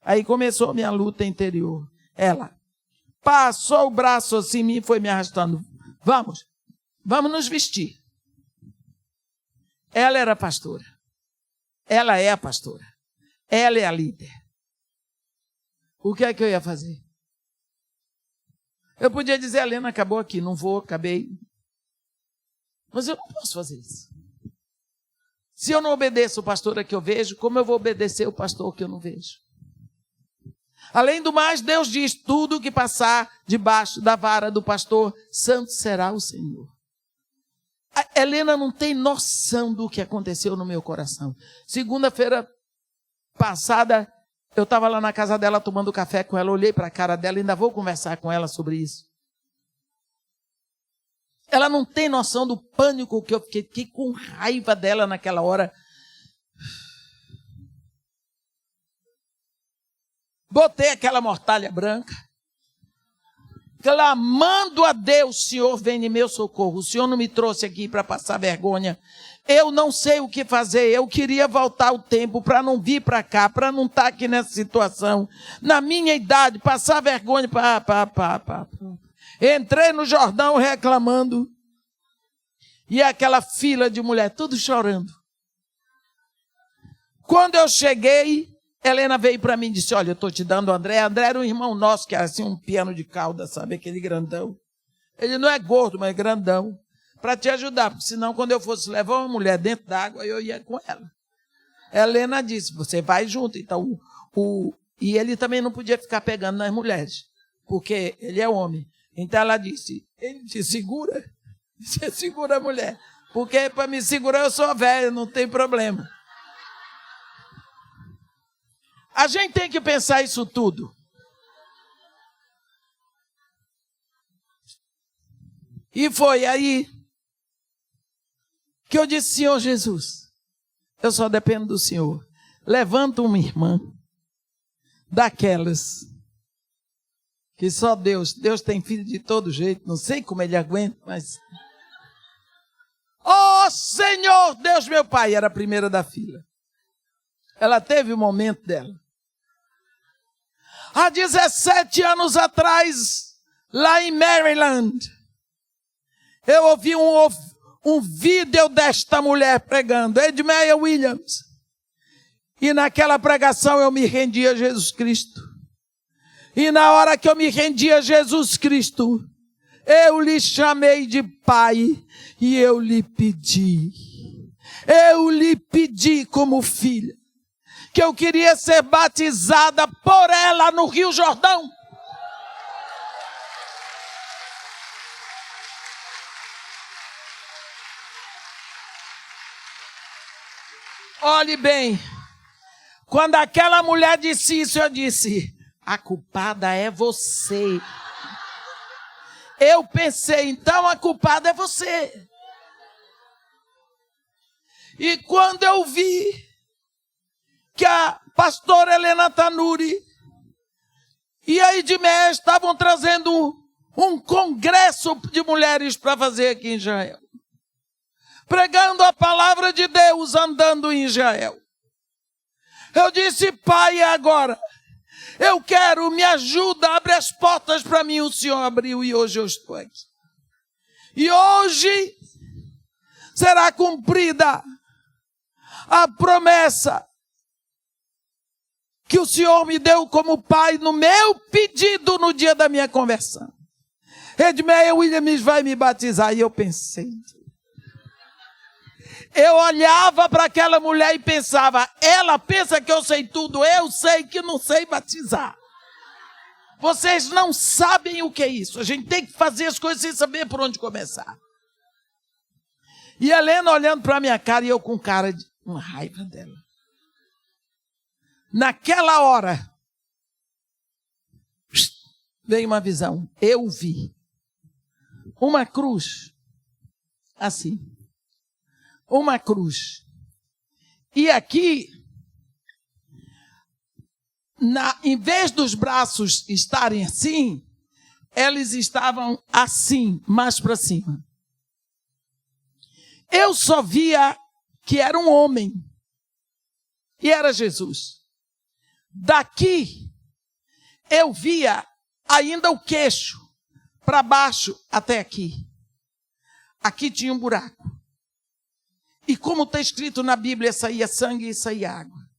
Aí começou a minha luta interior. Ela passou o braço assim em mim e foi me arrastando. Vamos nos vestir. Ela era pastora. Ela é a pastora. Ela é a líder. O que é que eu ia fazer? Eu podia dizer, Helena, acabou aqui, não vou, acabei. Mas eu não posso fazer isso. Se eu não obedeço o pastor que eu vejo, como eu vou obedecer o pastor que eu não vejo? Além do mais, Deus diz, tudo que passar debaixo da vara do pastor, santo será o Senhor. A Helena não tem noção do que aconteceu no meu coração. Segunda-feira passada, eu estava lá na casa dela tomando café com ela, olhei para a cara dela, ainda vou conversar com ela sobre isso. Ela não tem noção do pânico que eu fiquei com raiva dela naquela hora. Botei aquela mortalha branca, clamando a Deus, Senhor, vem em meu socorro. O Senhor não me trouxe aqui para passar vergonha. Eu não sei o que fazer. Eu queria voltar o tempo para não vir para cá, para não estar aqui nessa situação. Na minha idade, passar vergonha. Entrei no Jordão reclamando. E aquela fila de mulher, tudo chorando. Quando eu cheguei, Helena veio para mim e disse, olha, eu estou te dando o André. André era um irmão nosso, que era assim um piano de cauda, sabe? Aquele grandão. Ele não é gordo, mas é grandão. Para te ajudar, porque senão quando eu fosse levar uma mulher dentro d'água, eu ia com ela. Helena disse, você vai junto. Então, e ele também não podia ficar pegando nas mulheres, porque ele é homem. Então ela disse, ele te segura, você segura a mulher. Porque para me segurar eu sou velha, não tem problema. A gente tem que pensar isso tudo. E foi aí que eu disse, Senhor Jesus, eu só dependo do Senhor. Levanta uma irmã daquelas que só Deus tem filho de todo jeito, não sei como ele aguenta, mas... Oh, Senhor, Deus meu Pai, era a primeira da fila. Ela teve o momento dela. Há 17 anos atrás, lá em Maryland, Eu ouvi um vídeo desta mulher pregando, Edmeia Williams. E naquela pregação eu me rendi a Jesus Cristo. E na hora que eu me rendi a Jesus Cristo, eu lhe chamei de Pai e eu lhe pedi como filha, que eu queria ser batizada por ela no Rio Jordão. Olhe bem, quando aquela mulher disse isso, eu disse, a culpada é você. Eu pensei, então a culpada é você. E quando eu vi que a pastora Helena Tanuri e a Edmeia estavam trazendo um congresso de mulheres para fazer aqui em Israel, pregando a palavra de Deus, andando em Israel, eu disse, Pai, agora eu quero, me ajuda, abre as portas para mim. O Senhor abriu e hoje eu estou aqui. E hoje será cumprida a promessa que o Senhor me deu como Pai no meu pedido no dia da minha conversão. Edmeia Williams vai me batizar. E eu pensei, eu olhava para aquela mulher e pensava, ela pensa que eu sei tudo, eu sei que não sei batizar. Vocês não sabem o que é isso. A gente tem que fazer as coisas sem saber por onde começar. E a Helena olhando para a minha cara e eu com cara de uma raiva dela. Naquela hora, veio uma visão. Eu vi uma cruz assim. Uma cruz. E aqui, em vez dos braços estarem assim, eles estavam assim, mais para cima. Eu só via que era um homem. E era Jesus. Daqui, eu via ainda o queixo, para baixo até aqui. Aqui tinha um buraco. E como está escrito na Bíblia, saía sangue e saía água.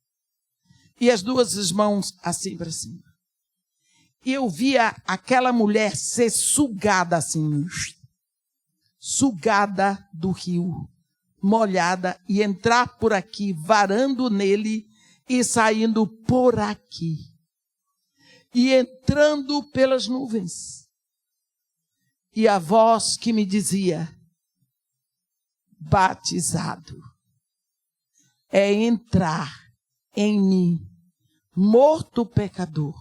E as duas mãos assim para cima. E eu via aquela mulher ser sugada assim. Sugada do rio. Molhada. E entrar por aqui, varando nele. E saindo por aqui. E entrando pelas nuvens. E a voz que me dizia, batizado é entrar em mim, morto pecador,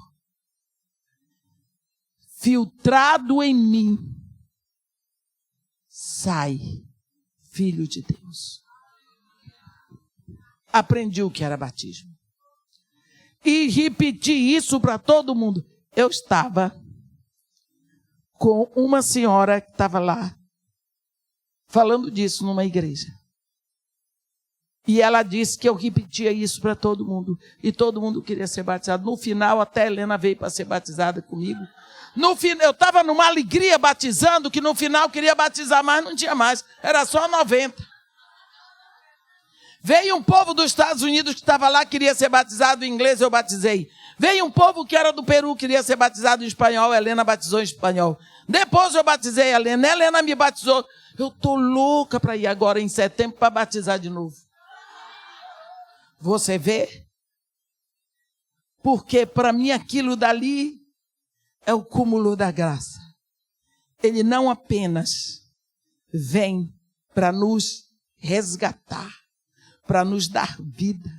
filtrado em mim, sai, filho de Deus. Aprendi o que era batismo. E repeti isso para todo mundo. Eu estava com uma senhora que estava lá, falando disso numa igreja. E ela disse que eu repetia isso para todo mundo. E todo mundo queria ser batizado. No final, até a Helena veio para ser batizada comigo. Eu estava numa alegria batizando, que no final queria batizar mais, não tinha mais. Era só 90. Veio um povo dos Estados Unidos que estava lá, queria ser batizado em inglês, eu batizei. Veio um povo que era do Peru, queria ser batizado em espanhol, a Helena batizou em espanhol. Depois eu batizei a Helena me batizou. Eu estou louca para ir agora em setembro para batizar de novo. Você vê? Porque para mim aquilo dali é o cúmulo da graça. Ele não apenas vem para nos resgatar, para nos dar vida,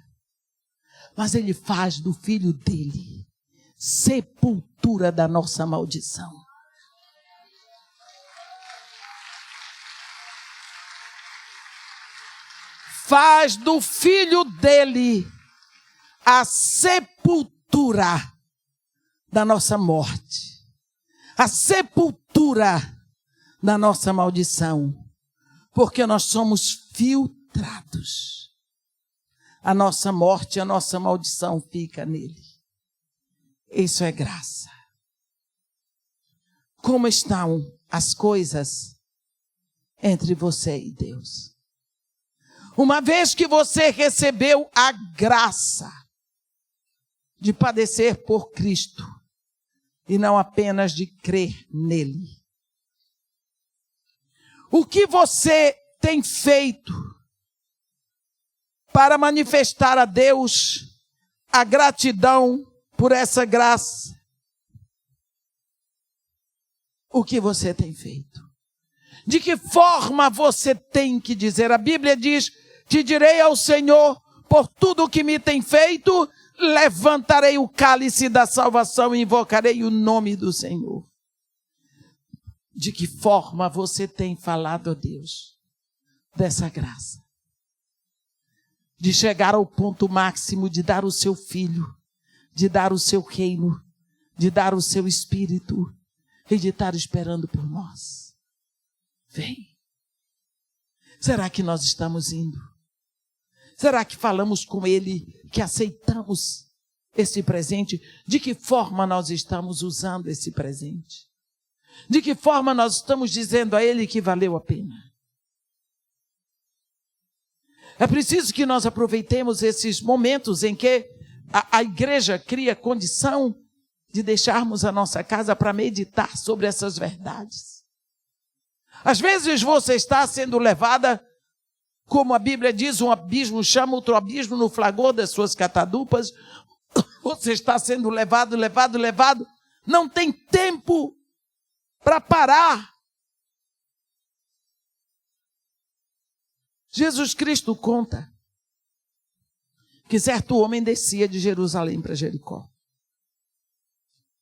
mas ele faz do Filho dele sepultura da nossa maldição. Faz do Filho dele a sepultura da nossa morte, a sepultura da nossa maldição, porque nós somos filtrados. A nossa morte, a nossa maldição fica nele. Isso é graça. Como estão as coisas entre você e Deus. Uma vez que você recebeu a graça de padecer por Cristo e não apenas de crer nele. O que você tem feito para manifestar a Deus a gratidão por essa graça? O que você tem feito? De que forma você tem que dizer? A Bíblia diz: te direi ao Senhor, por tudo o que me tem feito, levantarei o cálice da salvação e invocarei o nome do Senhor. De que forma você tem falado a Deus dessa graça? De chegar ao ponto máximo de dar o seu filho, de dar o seu reino, de dar o seu espírito e de estar esperando por nós. Vem. Será que nós estamos indo? Será que falamos com Ele, que aceitamos esse presente? De que forma nós estamos usando esse presente? De que forma nós estamos dizendo a Ele que valeu a pena? É preciso que nós aproveitemos esses momentos em que a igreja cria condição de deixarmos a nossa casa para meditar sobre essas verdades. Às vezes você está sendo levada, como a Bíblia diz, um abismo chama outro abismo no flagor das suas catadupas. Você está sendo levado. Não tem tempo para parar. Jesus Cristo conta que certo homem descia de Jerusalém para Jericó.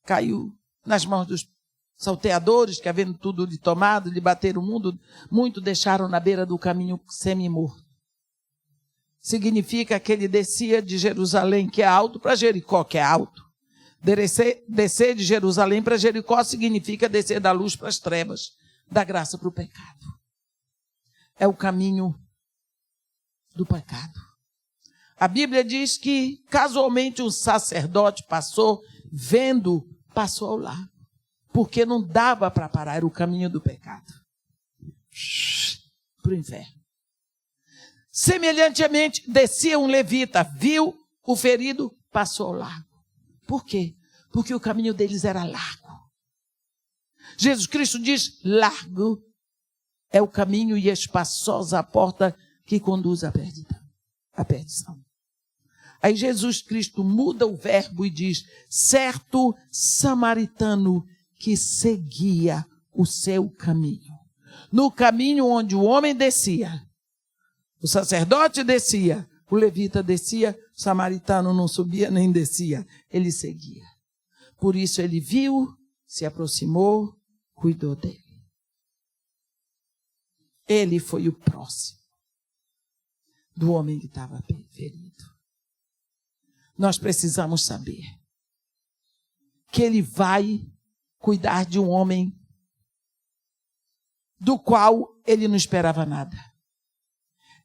Caiu nas mãos dos salteadores, que havendo tudo lhe tomado, lhe bateram o mundo, muito deixaram na beira do caminho semi-morto. Significa que ele descia de Jerusalém, que é alto, para Jericó, que é alto. Descer de Jerusalém para Jericó significa descer da luz para as trevas, da graça para o pecado. É o caminho do pecado. A Bíblia diz que casualmente um sacerdote passou ao lado, porque não dava para parar, era o caminho do pecado. Para o inferno. Semelhantemente, descia um levita, viu o ferido, passou ao largo. Por quê? Porque o caminho deles era largo. Jesus Cristo diz: largo é o caminho e espaçosa a porta que conduz à perdição. Aí Jesus Cristo muda o verbo e diz: certo samaritano que seguia o seu caminho. No caminho onde o homem descia, o sacerdote descia, o levita descia, o samaritano não subia nem descia, ele seguia. Por isso ele viu, se aproximou, cuidou dele. Ele foi o próximo do homem que estava ferido. Nós precisamos saber que ele vai cuidar de um homem do qual ele não esperava nada.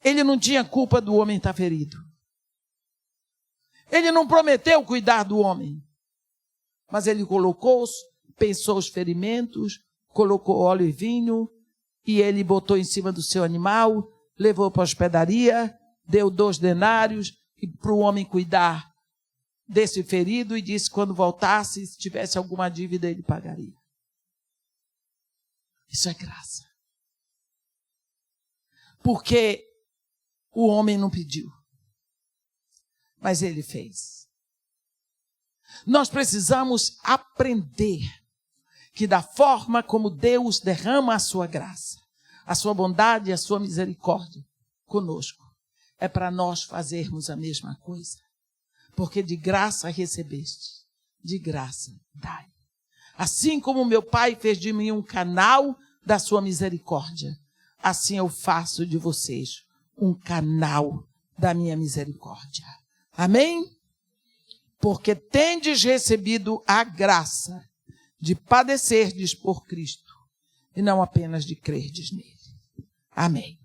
Ele não tinha culpa do homem estar ferido. Ele não prometeu cuidar do homem. Mas ele pensou os ferimentos, colocou óleo e vinho, e ele botou em cima do seu animal, levou para a hospedaria, deu 2 denários para o homem cuidar desse ferido e disse que quando voltasse, se tivesse alguma dívida, ele pagaria. Isso é graça. Porque o homem não pediu, mas ele fez. Nós precisamos aprender que da forma como Deus derrama a sua graça, a sua bondade e a sua misericórdia conosco, é para nós fazermos a mesma coisa. Porque de graça recebeste, de graça dai. Assim como meu Pai fez de mim um canal da sua misericórdia, assim eu faço de vocês um canal da minha misericórdia. Amém? Porque tendes recebido a graça de padecerdes por Cristo, e não apenas de crerdes nele. Amém.